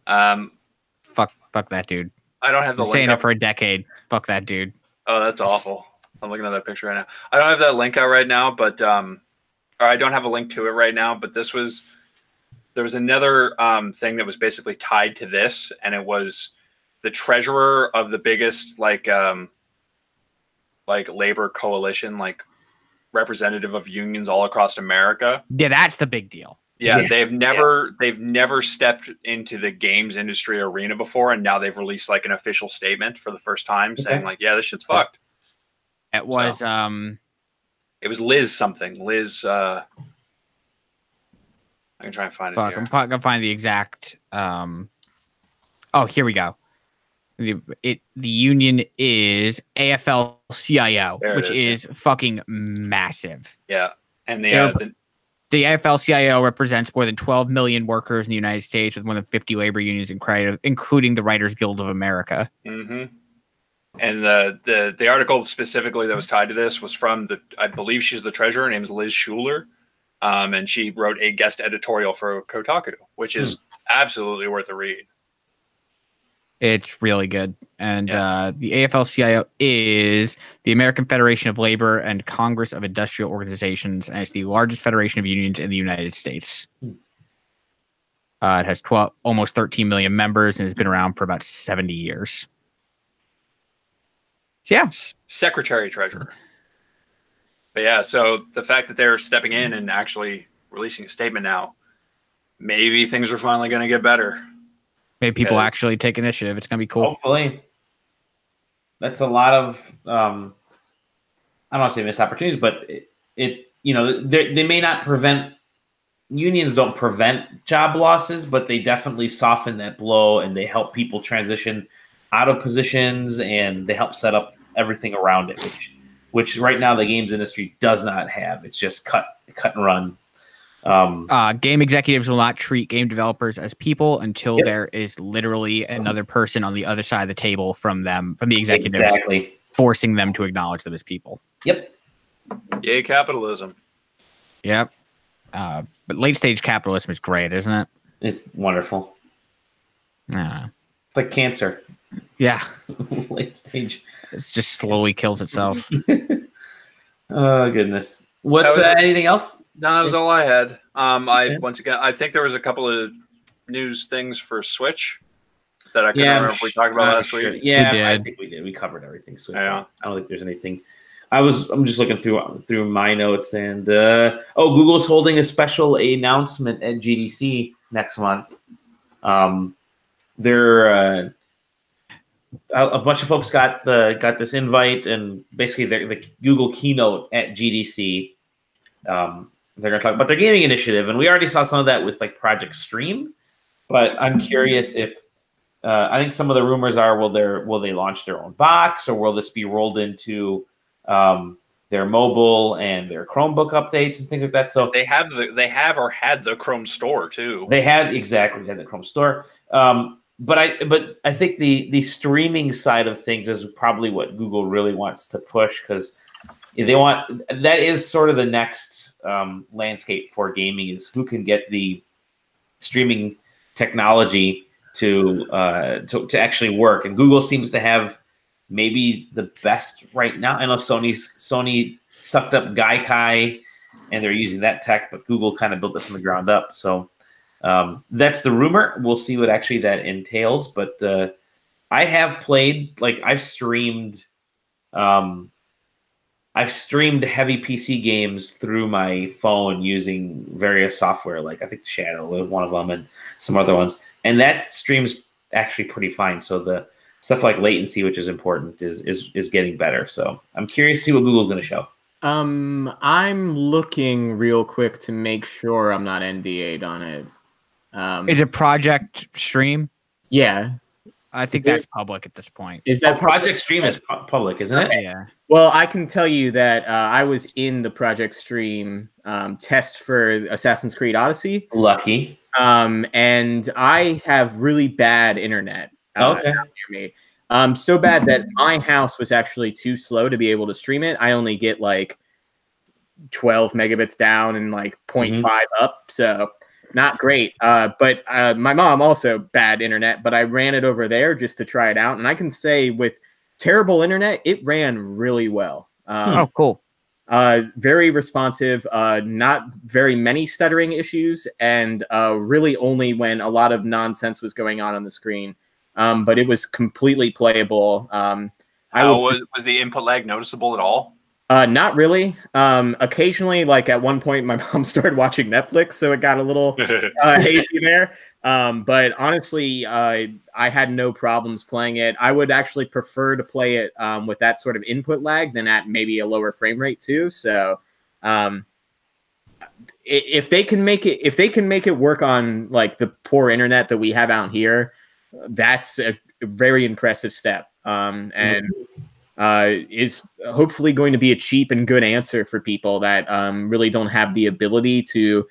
Speaker 3: Fuck that dude.
Speaker 2: I don't have the
Speaker 3: link saying it for a decade. Fuck that dude.
Speaker 2: Oh, that's awful. I'm looking at that picture right now. I don't have that link out right now, but or I don't have a link to it right now. But there was another thing that was basically tied to this, and it was the treasurer of the biggest like labor coalition, like representative of unions all across America.
Speaker 3: Yeah, that's the big deal.
Speaker 2: Yeah, they've never stepped into the games industry arena before, and now they've released like an official statement for the first time saying like, yeah, this shit's fucked.
Speaker 3: It was
Speaker 2: it was Liz something. Liz I can try and find it here.
Speaker 3: I'm gonna find the exact oh, here we go. The union is AFL-CIO, which is fucking massive.
Speaker 2: Yeah. And
Speaker 3: the AFL-CIO represents more than 12 million workers in the United States with more than 50 labor unions, including the Writers Guild of America.
Speaker 2: Mm-hmm. And the article specifically that was tied to this was from I believe she's the treasurer. Her name is Liz Schuler. And she wrote a guest editorial for Kotaku, which is absolutely worth a read.
Speaker 3: It's really good. And the AFL-CIO is the American Federation of Labor and Congress of Industrial Organizations, and it's the largest federation of unions in the United States. It has almost 13 million members and has been around for about 70 years. So, yeah.
Speaker 2: Secretary Treasurer. But yeah, so the fact that they're stepping in and actually releasing a statement now, maybe things are finally going to get better.
Speaker 3: Maybe people actually take initiative. It's going to be cool.
Speaker 1: Hopefully. That's a lot of, I don't want to say missed opportunities, but they may not prevent, unions don't prevent job losses, but they definitely soften that blow and they help people transition out of positions and they help set up everything around it, which right now the games industry does not have. It's just cut and run.
Speaker 3: Game executives will not treat game developers as people until there is literally another person on the other side of the table from the executives, forcing them to acknowledge them as people.
Speaker 1: Yep.
Speaker 2: Yay, capitalism.
Speaker 3: Yep. But late stage capitalism is great, isn't it?
Speaker 1: It's wonderful.
Speaker 3: Yeah.
Speaker 1: It's like cancer.
Speaker 3: Yeah.
Speaker 1: Late stage.
Speaker 3: It just slowly kills itself.
Speaker 1: Oh goodness. What? Anything else?
Speaker 2: No, that was all I had. Once again, I think there was a couple of news things for Switch that I couldn't remember if we talked about last week.
Speaker 1: Yeah,
Speaker 3: we did.
Speaker 1: I think we did. We covered everything. Switch.
Speaker 2: Yeah.
Speaker 1: I don't think there's anything. I'm just looking through my notes and Google's holding a special announcement at GDC next month. They're a bunch of folks got this invite, and basically the Google keynote at GDC. They're going to talk about their gaming initiative, and we already saw some of that with like Project Stream. But I'm curious if I think some of the rumors are will they launch their own box, or will this be rolled into their mobile and their Chromebook updates and things like that? So
Speaker 2: they have or had the Chrome store too.
Speaker 1: They had the Chrome store. But I think the streaming side of things is probably what Google really wants to push, because that is sort of the next landscape for gaming, is who can get the streaming technology to actually work. And Google seems to have maybe the best right now. I know Sony sucked up Gaikai and they're using that tech, but Google kind of built it from the ground up. So that's the rumor. We'll see what actually that entails. But I have played, like I've streamed heavy PC games through my phone using various software, like I think Shadow was one of them and some other ones. And that streams actually pretty fine. So the stuff like latency, which is important, is getting better. So I'm curious to see what Google's going to show.
Speaker 4: I'm looking real quick to make sure I'm not NDA'd on it.
Speaker 3: Is it Project Stream?
Speaker 4: Yeah.
Speaker 3: I think that's public at this point.
Speaker 1: Is that Project Stream is public, isn't it?
Speaker 3: Yeah.
Speaker 4: Well, I can tell you that I was in the Project Stream test for Assassin's Creed Odyssey.
Speaker 1: Lucky.
Speaker 4: And I have really bad internet near me. So bad that my house was actually too slow to be able to stream it. I only get like 12 megabits down and like 0.5 up. So not great. But my mom also bad internet, but I ran it over there just to try it out. And I can say with terrible internet, it ran really well.
Speaker 3: Oh, cool.
Speaker 4: Very responsive, not very many stuttering issues, and really only when a lot of nonsense was going on the screen. But it was completely playable.
Speaker 2: Was the input lag noticeable at all?
Speaker 4: Not really. Occasionally, like at one point, my mom started watching Netflix, so it got a little hazy there. But honestly, I had no problems playing it. I would actually prefer to play it with that sort of input lag than at maybe a lower frame rate too. So, if they can make it work on like the poor internet that we have out here, that's a very impressive step. And is hopefully going to be a cheap and good answer for people that really don't have the ability to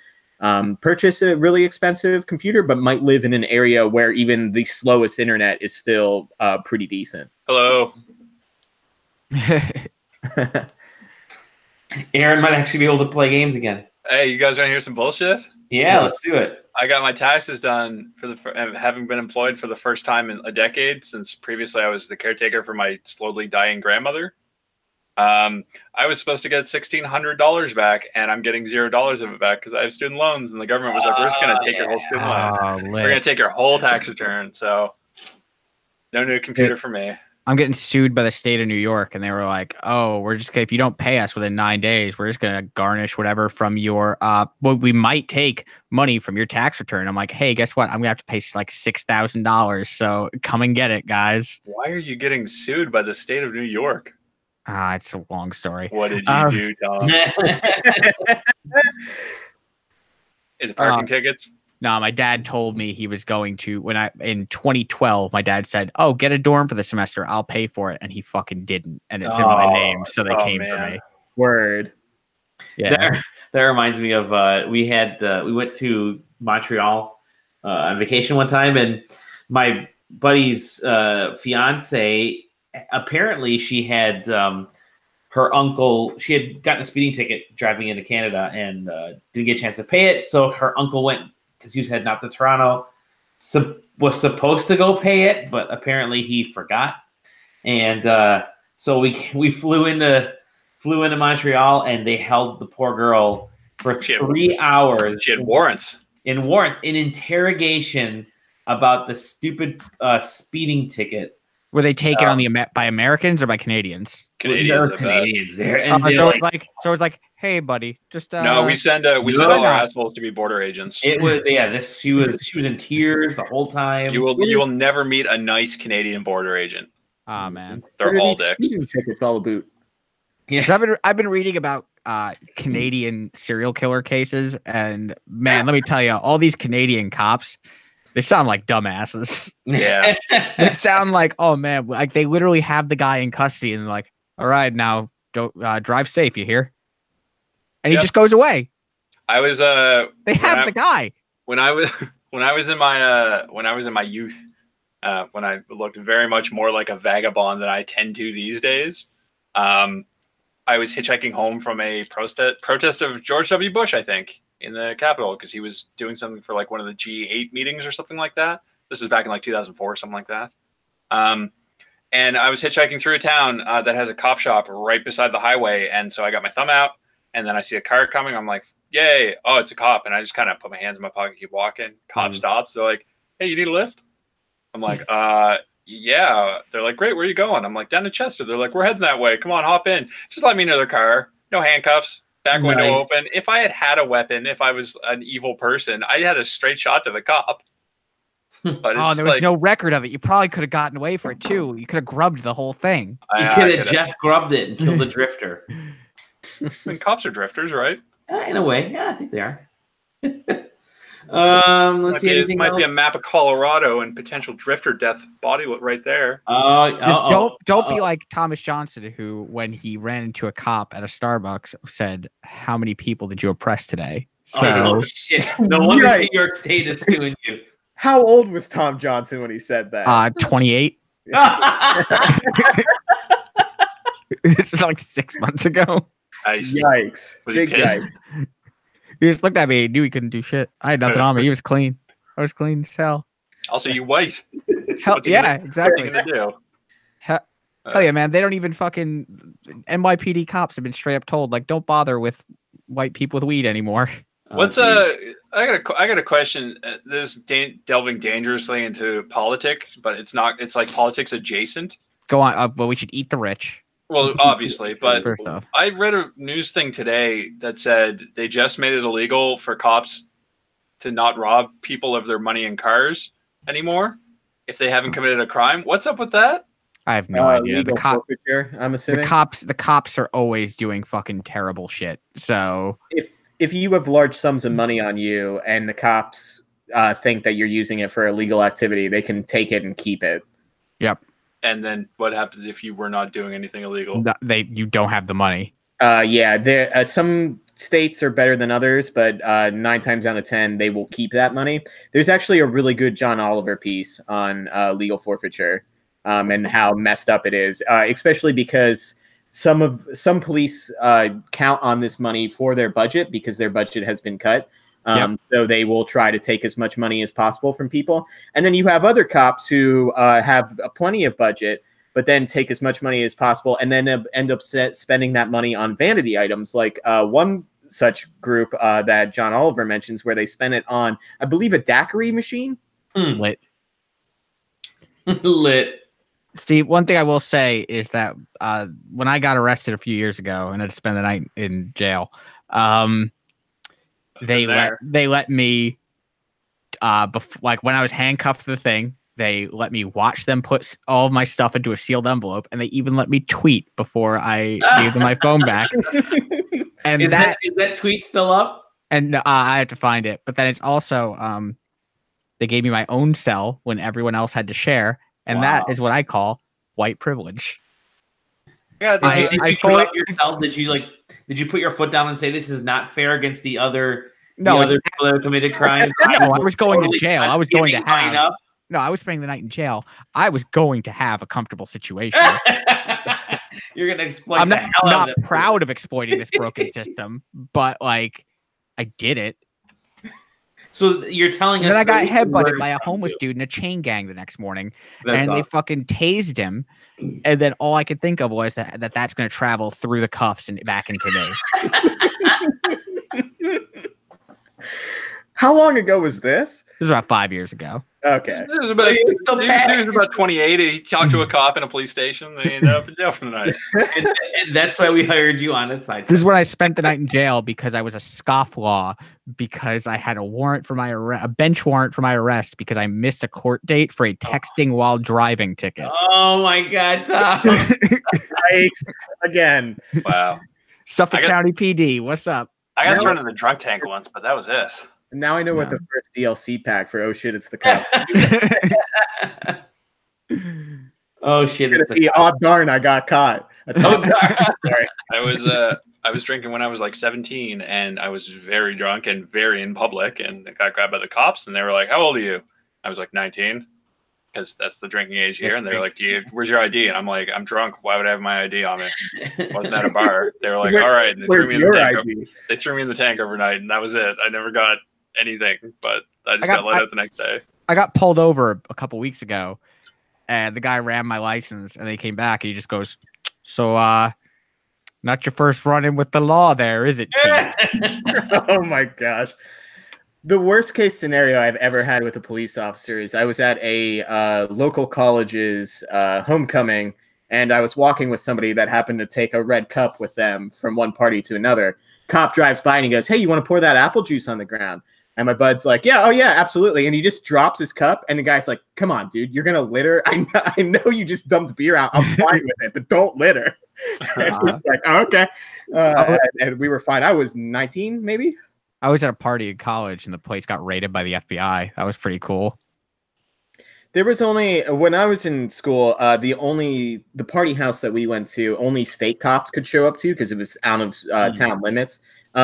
Speaker 4: purchase a really expensive computer, but might live in an area where even the slowest internet is still pretty decent.
Speaker 2: Hello.
Speaker 1: Aaron might actually be able to play games again.
Speaker 2: Hey, you guys want to hear some bullshit?
Speaker 1: Yeah, let's do it.
Speaker 2: I got my taxes done having been employed for the first time in a decade, since previously I was the caretaker for my slowly dying grandmother. I was supposed to get $1,600 back, and I'm getting $0 of it back because I have student loans, and the government was like, "We're just going to take your whole student loan. We're going to take your whole tax return." So, no new computer for me.
Speaker 3: I'm getting sued by the state of New York, and they were like, "Oh, we're just if you don't pay us within 9 days, we're just gonna garnish whatever from your well, we might take money from your tax return." I'm like, "Hey, guess what? I'm gonna have to pay like $6,000. So come and get it, guys."
Speaker 2: Why are you getting sued by the state of New York?
Speaker 3: It's a long story.
Speaker 2: What did you do, Tom? Is it parking tickets?
Speaker 3: No, my dad told me he was going to in 2012. My dad said, "Oh, get a dorm for the semester. I'll pay for it," and he fucking didn't. And it's in my name, so they came for me.
Speaker 4: Word.
Speaker 1: Yeah, that reminds me of we went to Montreal on vacation one time, and my buddy's fiance, apparently she had her uncle. She had gotten a speeding ticket driving into Canada and didn't get a chance to pay it, so her uncle went. Because he was heading out to Toronto, was supposed to go pay it, but apparently he forgot. And so we flew into Montreal, and they held the poor girl for 3 hours.
Speaker 2: She had warrants.
Speaker 1: In interrogation about the stupid speeding ticket.
Speaker 3: Were they taken on by Americans or by Canadians?
Speaker 2: Canadians
Speaker 1: there.
Speaker 3: And so it's like, "Hey, buddy, just
Speaker 2: no." We send all our assholes to be border agents.
Speaker 1: It was she was in tears the whole time.
Speaker 2: You will never meet a nice Canadian border agent.
Speaker 3: Ah, man,
Speaker 2: they're all dicks.
Speaker 4: Speeding tickets all about.
Speaker 3: Yeah, I've been reading about Canadian serial killer cases, and man, let me tell you, all these Canadian cops. They sound like dumbasses.
Speaker 2: Yeah.
Speaker 3: They sound like, oh man, like they literally have the guy in custody and they're like, "All right, now don't drive safe, you hear?" And he just goes away.
Speaker 2: I was
Speaker 3: they have the guy.
Speaker 2: When I was in my youth, when I looked very much more like a vagabond than I tend to these days. I was hitchhiking home from a protest of George W. Bush, I think, in the Capitol, because he was doing something for like one of the G8 meetings or something like that. This is back in like 2004, something like that. And I was hitchhiking through a town that has a cop shop right beside the highway. And so I got my thumb out, and then I see a car coming. I'm like, "Yay. Oh, it's a cop." And I just kind of put my hands in my pocket, keep walking. Cop stops. They're like, "Hey, you need a lift?" I'm like, yeah. They're like, "Great. Where are you going?" I'm like, "Down to Chester." They're like, "We're heading that way. Come on, hop in." Just let me near their car. No handcuffs. Back window open. If I had a weapon, if I was an evil person, I had a straight shot to the cop. But
Speaker 3: there was no record of it. You probably could have gotten away for it too. You could have grubbed the whole thing.
Speaker 1: You could have Jeff grubbed it and killed the drifter.
Speaker 2: I mean, cops are drifters, right?
Speaker 1: In a way, yeah, I think they are. Let's see. Anything
Speaker 2: might
Speaker 1: else?
Speaker 2: Be a map of Colorado and potential drifter death body right there.
Speaker 3: Don't be like Thomas Johnson, who, when he ran into a cop at a Starbucks, said, "How many people did you oppress today?" So
Speaker 1: shit. No wonder New York State is suing you.
Speaker 4: How old was Tom Johnson when he said that?
Speaker 3: 28. This was like 6 months ago.
Speaker 2: Nice.
Speaker 4: Yikes!
Speaker 2: Big yikes.
Speaker 3: He just looked at me. He knew he couldn't do shit. I had nothing on me. He was clean. I was clean as hell.
Speaker 2: Also, you white.
Speaker 3: Exactly.
Speaker 2: What's he gonna do?
Speaker 3: Hell yeah, man. They don't even fucking NYPD cops have been straight up told, like, don't bother with white people with weed anymore.
Speaker 2: What's I got a question. This is delving dangerously into politics, but it's not. It's like politics adjacent.
Speaker 3: Go on. Well, we should eat the rich.
Speaker 2: Well, obviously, but
Speaker 3: First off,
Speaker 2: I read a news thing today that said they just made it illegal for cops to not rob people of their money and cars anymore if they haven't committed a crime. What's up with that?
Speaker 3: I have no idea.
Speaker 4: Legal forfeiture, I'm assuming.
Speaker 3: The cops are always doing fucking terrible shit. So
Speaker 4: if you have large sums of money on you and the cops think that you're using it for illegal activity, they can take it and keep it.
Speaker 3: Yep.
Speaker 2: And then what happens if you were not doing anything illegal?
Speaker 3: You don't have the money.
Speaker 4: Yeah, there some states are better than others, but 9 times out of 10 they will keep that money. There's actually a really good John Oliver piece on legal forfeiture and how messed up it is, especially because some police count on this money for their budget because their budget has been cut. So they will try to take as much money as possible from people. And then you have other cops who have plenty of budget, but then take as much money as possible and then end up spending that money on vanity items. Like one such group that John Oliver mentions where they spend it on, I believe, a daiquiri machine.
Speaker 3: Lit.
Speaker 1: Lit.
Speaker 3: Steve, one thing I will say is that when I got arrested a few years ago and had to spend the night in jail, they let me like when I was handcuffed to the thing, they let me watch them put all of my stuff into a sealed envelope, and they even let me tweet before I gave them my phone back. And
Speaker 1: is that tweet still up?
Speaker 3: And I had to find it, but then it's also they gave me my own cell when everyone else had to share, and that is what I call white privilege.
Speaker 2: Yeah,
Speaker 1: did you put up yourself? Did you put your foot down and say this is not fair against the other people that have committed crimes?
Speaker 3: No, I was going to jail. I was going to have. No, I was spending the night in jail. I was going to have a comfortable situation.
Speaker 1: You're gonna exploit.
Speaker 3: I'm not proud of exploiting this broken system, but like, I did it.
Speaker 1: So you're telling us?
Speaker 3: Then I got headbutted by a homeless dude in a chain gang the next morning, and they fucking tased him. And then all I could think of was that's going to travel through the cuffs and back into me.
Speaker 4: How long ago was this?
Speaker 3: This was about 5 years ago.
Speaker 4: Okay.
Speaker 2: He was about 28. He talked to a cop in a police station. And he ended up in jail for the night.
Speaker 1: and that's why we hired you on SideQuest.
Speaker 3: This is when I spent the night in jail because I was a scofflaw, because I had a bench warrant for my arrest because I missed a court date for a texting while driving ticket.
Speaker 1: Oh my God, Tom.
Speaker 4: Yikes. Again.
Speaker 2: Wow.
Speaker 3: Suffolk County PD, what's up?
Speaker 2: I got thrown in the drunk tank once, but that was it.
Speaker 4: Now I know what the first DLC pack for Oh Shit, It's the Cop.
Speaker 1: Oh shit, it's the
Speaker 4: cop. Oh darn, I got caught.
Speaker 2: Sorry. I was drinking when I was like 17, and I was very drunk and very in public, and I got grabbed by the cops, and they were like, "How old are you?" I was like 19, because that's the drinking age here. And they're like, "Where's your ID?" And I'm like, "I'm drunk. Why would I have my ID on me?" Wasn't at a bar. They were like, "All right." And they threw me in the tank. They threw me in the tank overnight, and that was it. I never got anything, but I just got let out the next day.
Speaker 3: I got pulled over a couple weeks ago, and the guy ran my license, and they came back, and he just goes, "So, not your first run-in with the law there, is it, Chief?"
Speaker 4: Oh my gosh. The worst case scenario I've ever had with a police officer is I was at a local college's homecoming, and I was walking with somebody that happened to take a red cup with them from one party to another. Cop drives by and he goes, "Hey, you want to pour that apple juice on the ground?" And my bud's like, "Yeah, oh yeah, absolutely." And he just drops his cup, and the guy's like, "Come on, dude, you're gonna litter. I know you just dumped beer out. I'm fine with it, but don't litter." And he's like, "Oh, okay," and we were fine. I was 19, maybe.
Speaker 3: I was at a party in college, and the place got raided by the FBI. That was pretty cool.
Speaker 4: There was only, when I was in school, the party house that we went to, only state cops could show up to because it was out of town limits.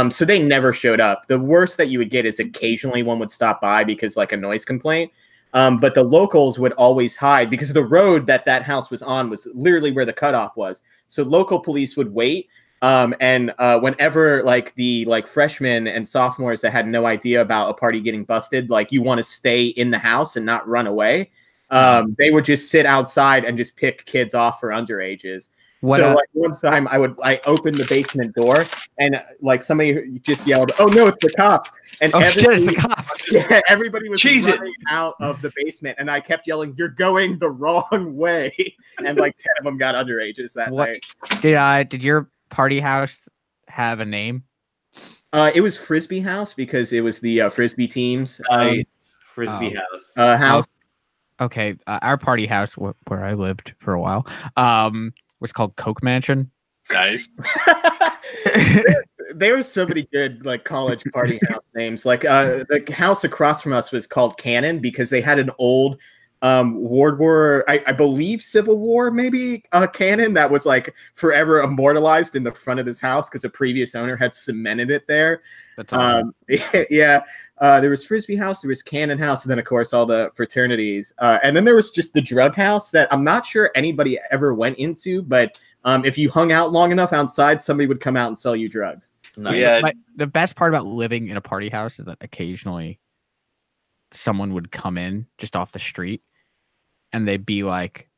Speaker 4: So they never showed up. The worst that you would get is occasionally one would stop by because like a noise complaint. But the locals would always hide because the road that house was on was literally where the cutoff was. So local police would wait. And whenever the freshmen and sophomores that had no idea about a party getting busted, like you want to stay in the house and not run away, they would just sit outside and just pick kids off for underages. So like one time I opened the basement door and like somebody just yelled, "Oh no, it's the cops!" And
Speaker 3: it's the cops.
Speaker 4: Yeah, everybody was running out of the basement, and I kept yelling, "You're going the wrong way!" And like 10 of them got underages that night.
Speaker 3: Did your party house have a name?
Speaker 4: It was Frisbee House because it was the Frisbee teams.
Speaker 1: Frisbee House.
Speaker 4: House.
Speaker 3: Okay, our party house where I lived for a while was called Coke Mansion.
Speaker 2: Nice.
Speaker 4: There was so many good like college party house names. Like the house across from us was called Cannon because they had an old World War, I believe Civil War, maybe cannon that was like forever immortalized in the front of this house because a previous owner had cemented it there.
Speaker 3: That's awesome.
Speaker 4: Yeah. There was Frisbee House, there was Cannon House, and then of course all the fraternities. And then there was just the drug house that I'm not sure anybody ever went into, but if you hung out long enough outside, somebody would come out and sell you drugs.
Speaker 2: Nice.
Speaker 3: The best part about living in a party house is that occasionally someone would come in just off the street and they'd be like,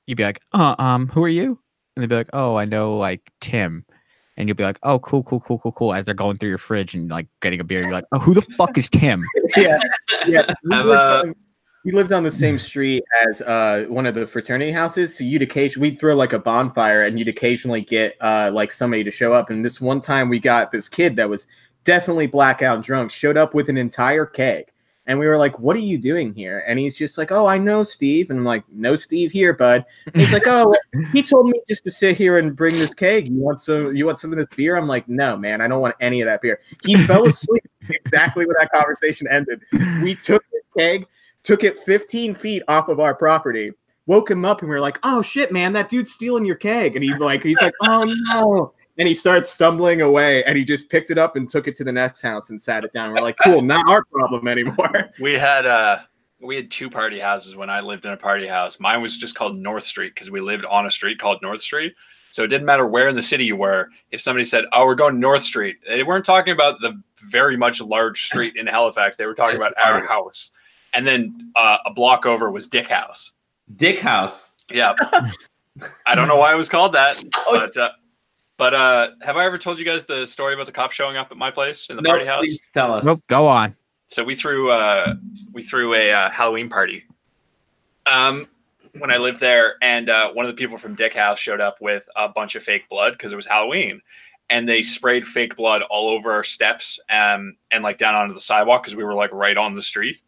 Speaker 3: you'd be like, who are you? And they'd be like, oh, I know like Tim. And you'll be like, oh, cool. As they're going through your fridge and like getting a beer, you're like, oh, who the fuck is Tim?
Speaker 4: Yeah. We lived on the same street as one of the fraternity houses. So we'd throw like a bonfire and you'd occasionally get like somebody to show up. And this one time we got this kid that was definitely blackout drunk, showed up with an entire keg. And we were like, what are you doing here? And he's just like, oh, I know Steve. And I'm like, no Steve here, bud. And he's like, oh, he told me just to sit here and bring this keg. You want some of this beer? I'm like, no, man, I don't want any of that beer. He fell asleep exactly where that conversation ended. We took this keg, took it 15 feet off of our property, woke him up, and we were like, oh shit, man, that dude's stealing your keg. And he's like, oh no. And he starts stumbling away, and he just picked it up and took it to the next house and sat it down. We're like, cool, not our problem anymore.
Speaker 2: We had two party houses when I lived in a party house. Mine was just called North Street because we lived on a street called North Street. So it didn't matter where in the city you were. If somebody said, oh, we're going to North Street, they weren't talking about the very much large street in Halifax. They were talking about our house. And then a block over was Dick House.
Speaker 1: Dick House.
Speaker 2: Yeah. I don't know why it was called that. But have I ever told you guys the story about the cops showing up at my place in the party house?
Speaker 1: Please tell us.
Speaker 3: Nope, go on.
Speaker 2: So we threw a Halloween party when I lived there, and one of the people from Dick House showed up with a bunch of fake blood because it was Halloween, and they sprayed fake blood all over our steps and like down onto the sidewalk because we were like right on the street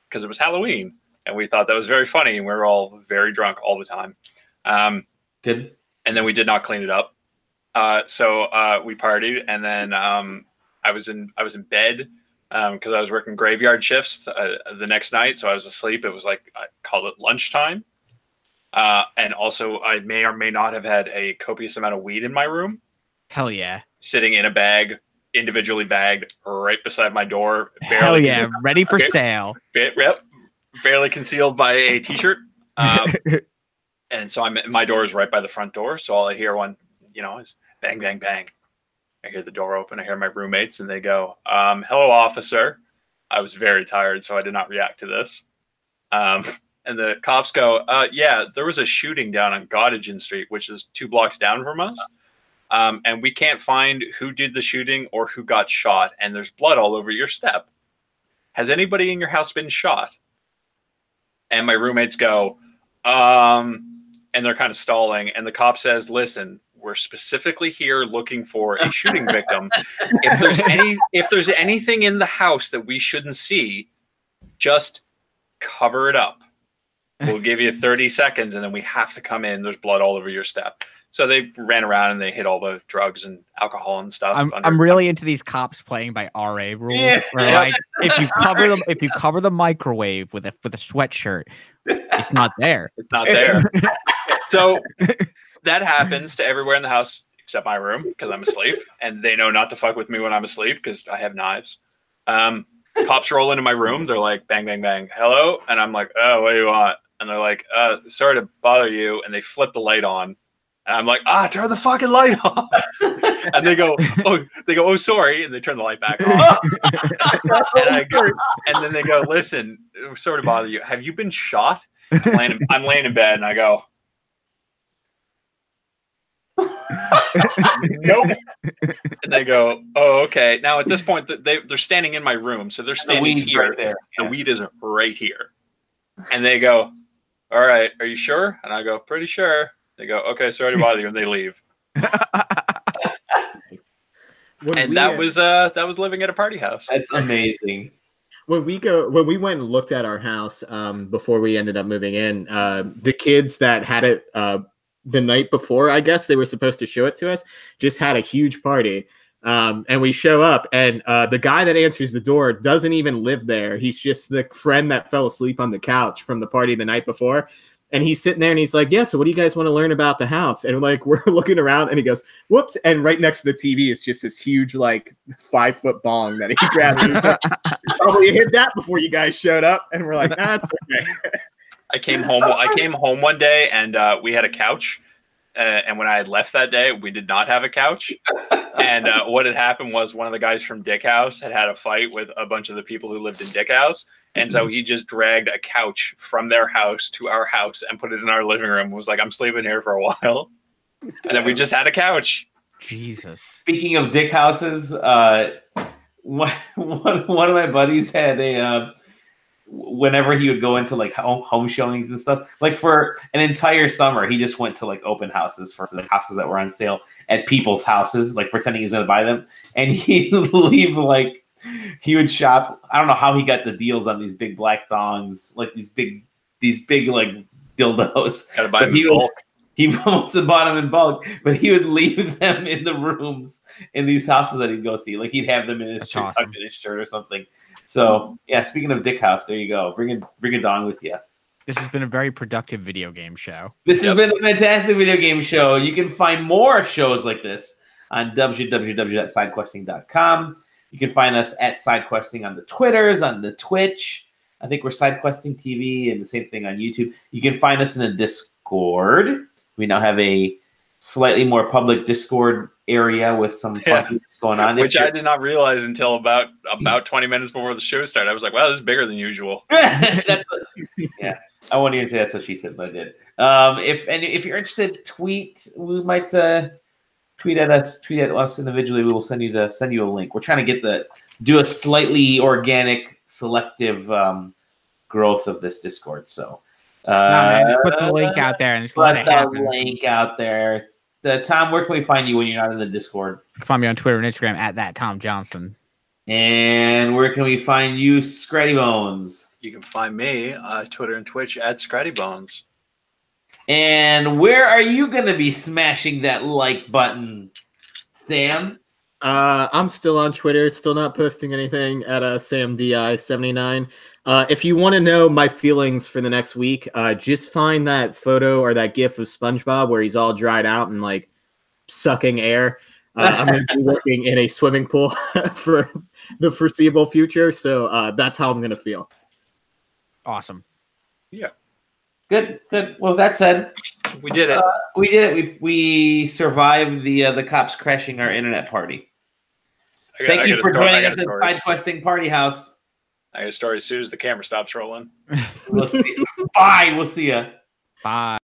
Speaker 2: because it was Halloween, and we thought that was very funny, and we were all very drunk all the time.
Speaker 1: Good.
Speaker 2: And then we did not clean it up. So we partied, and then I was in bed because I was working graveyard shifts the next night, so I was asleep. It was like I called it lunchtime, and also I may or may not have had a copious amount of weed in my room.
Speaker 3: Hell yeah!
Speaker 2: Sitting in a bag, individually bagged, right beside my door.
Speaker 3: Hell yeah! Ready for sale.
Speaker 2: Barely concealed by a t-shirt, and so my door is right by the front door. So all I hear is bang, bang, bang. I hear the door open. I hear my roommates, and they go, hello, officer. I was very tired, so I did not react to this. And the cops go, yeah, there was a shooting down on Gottingen Street, which is 2 blocks down from us. And we can't find who did the shooting or who got shot, and there's blood all over your step. Has anybody in your house been shot? And my roommates go, and they're kind of stalling, and the cop says, listen, we're specifically here looking for a shooting victim. If there's anything in the house that we shouldn't see, just cover it up. We'll give you 30 seconds, and then we have to come in. There's blood all over your step. So they ran around and they hit all the drugs and alcohol and stuff.
Speaker 3: I'm really into these cops playing by RA rules. Yeah. Where like if you cover the microwave with a sweatshirt, it's not there.
Speaker 2: It's not there. So that happens to everywhere in the house except my room because I'm asleep, and they know not to fuck with me when I'm asleep because I have knives. Cops roll into my room. They're like, bang, bang, bang. Hello? And I'm like, oh, what do you want? And they're like, sorry to bother you. And they flip the light on. And I'm like, turn the fucking light on. And they go, oh, sorry. And they turn the light back on. And then they go, listen, sorry to bother you. Have you been shot? I'm laying in bed, and I go, Nope. And they go, oh, okay. Now at this point, they're standing in my room, so they're standing here.
Speaker 1: Right there.
Speaker 2: The weed is right here. And they go, all right, are you sure? And I go, pretty sure. They go, okay, sorry to bother you, and they leave. And that was living at a party house.
Speaker 1: That's amazing.
Speaker 4: When we went and looked at our house before we ended up moving in, the kids that had it the night before, I guess they were supposed to show it to us, just had a huge party. And we show up, and the guy that answers the door doesn't even live there. He's just the friend that fell asleep on the couch from the party the night before. And he's sitting there and he's like, yeah, so what do you guys want to learn about the house? And like, we're looking around and he goes, whoops. And right next to the TV is just this huge, like 5-foot bong that he grabbed. Like, probably hit that before you guys showed up. And we're like, nah, it's okay.
Speaker 2: I came home one day and we had a couch. And when I had left that day, we did not have a couch. And what had happened was one of the guys from Dick House had a fight with a bunch of the people who lived in Dick House. And so he just dragged a couch from their house to our house and put it in our living room. Was like, I'm sleeping here for a while. And then we just had a couch.
Speaker 3: Jesus.
Speaker 1: Speaking of Dick Houses, one of my buddies had a... whenever he would go into like home showings and stuff, like for an entire summer, he just went to like open houses for the houses that were on sale at people's houses, like pretending he was going to buy them. And he'd leave like, he would shop. I don't know how he got the deals on these big black thongs, like these big like dildos.
Speaker 2: Gotta buy them in bulk.
Speaker 1: He must have bought them in bulk, but he would leave them in the rooms in these houses that he'd go see. Like he'd have them in his shirt, tucked in his shirt or something. So yeah, speaking of Dick House, there you go. Bring a dong with you.
Speaker 3: This has been a very productive video game show.
Speaker 1: This has been a fantastic video game show. You can find more shows like this on www.sidequesting.com. You can find us at SideQuesting on the Twitters, on the Twitch. I think we're SideQuesting TV, and the same thing on YouTube. You can find us in the Discord. We now have a slightly more public Discord area with some fun things going on.
Speaker 2: Which I did not realize until about 20 minutes before the show started. I was like, wow, this is bigger than usual.
Speaker 1: Yeah, I won't even say that's what she said, but I did. If you're interested, tweet. We might tweet at us individually. We will send you a link. We're trying to do a slightly organic, selective growth of this Discord. So
Speaker 3: just put the link out there and just let it happen.
Speaker 1: Link out there. Tom, where can we find you when you're not in the Discord?
Speaker 3: You can find me on Twitter and Instagram at that Tom Johnson.
Speaker 1: And where can we find you, Scratty Bones?
Speaker 2: You can find me Twitter and Twitch at Scratty Bones.
Speaker 1: And where are you going to be smashing that like button, Sam?
Speaker 4: I'm still on Twitter, still not posting anything at SamDI79. If you want to know my feelings for the next week, just find that photo or that GIF of SpongeBob where he's all dried out and like sucking air. I'm going to be working in a swimming pool for the foreseeable future, so that's how I'm going to feel.
Speaker 3: Awesome.
Speaker 2: Yeah.
Speaker 1: Good. Well, with that said,
Speaker 2: we did it.
Speaker 1: We survived the cops crashing our internet party. Thank you for joining us at SideQuesting Party House.
Speaker 2: I got a story as soon as the camera stops rolling.
Speaker 1: We'll see. Bye. We'll see ya.
Speaker 3: Bye.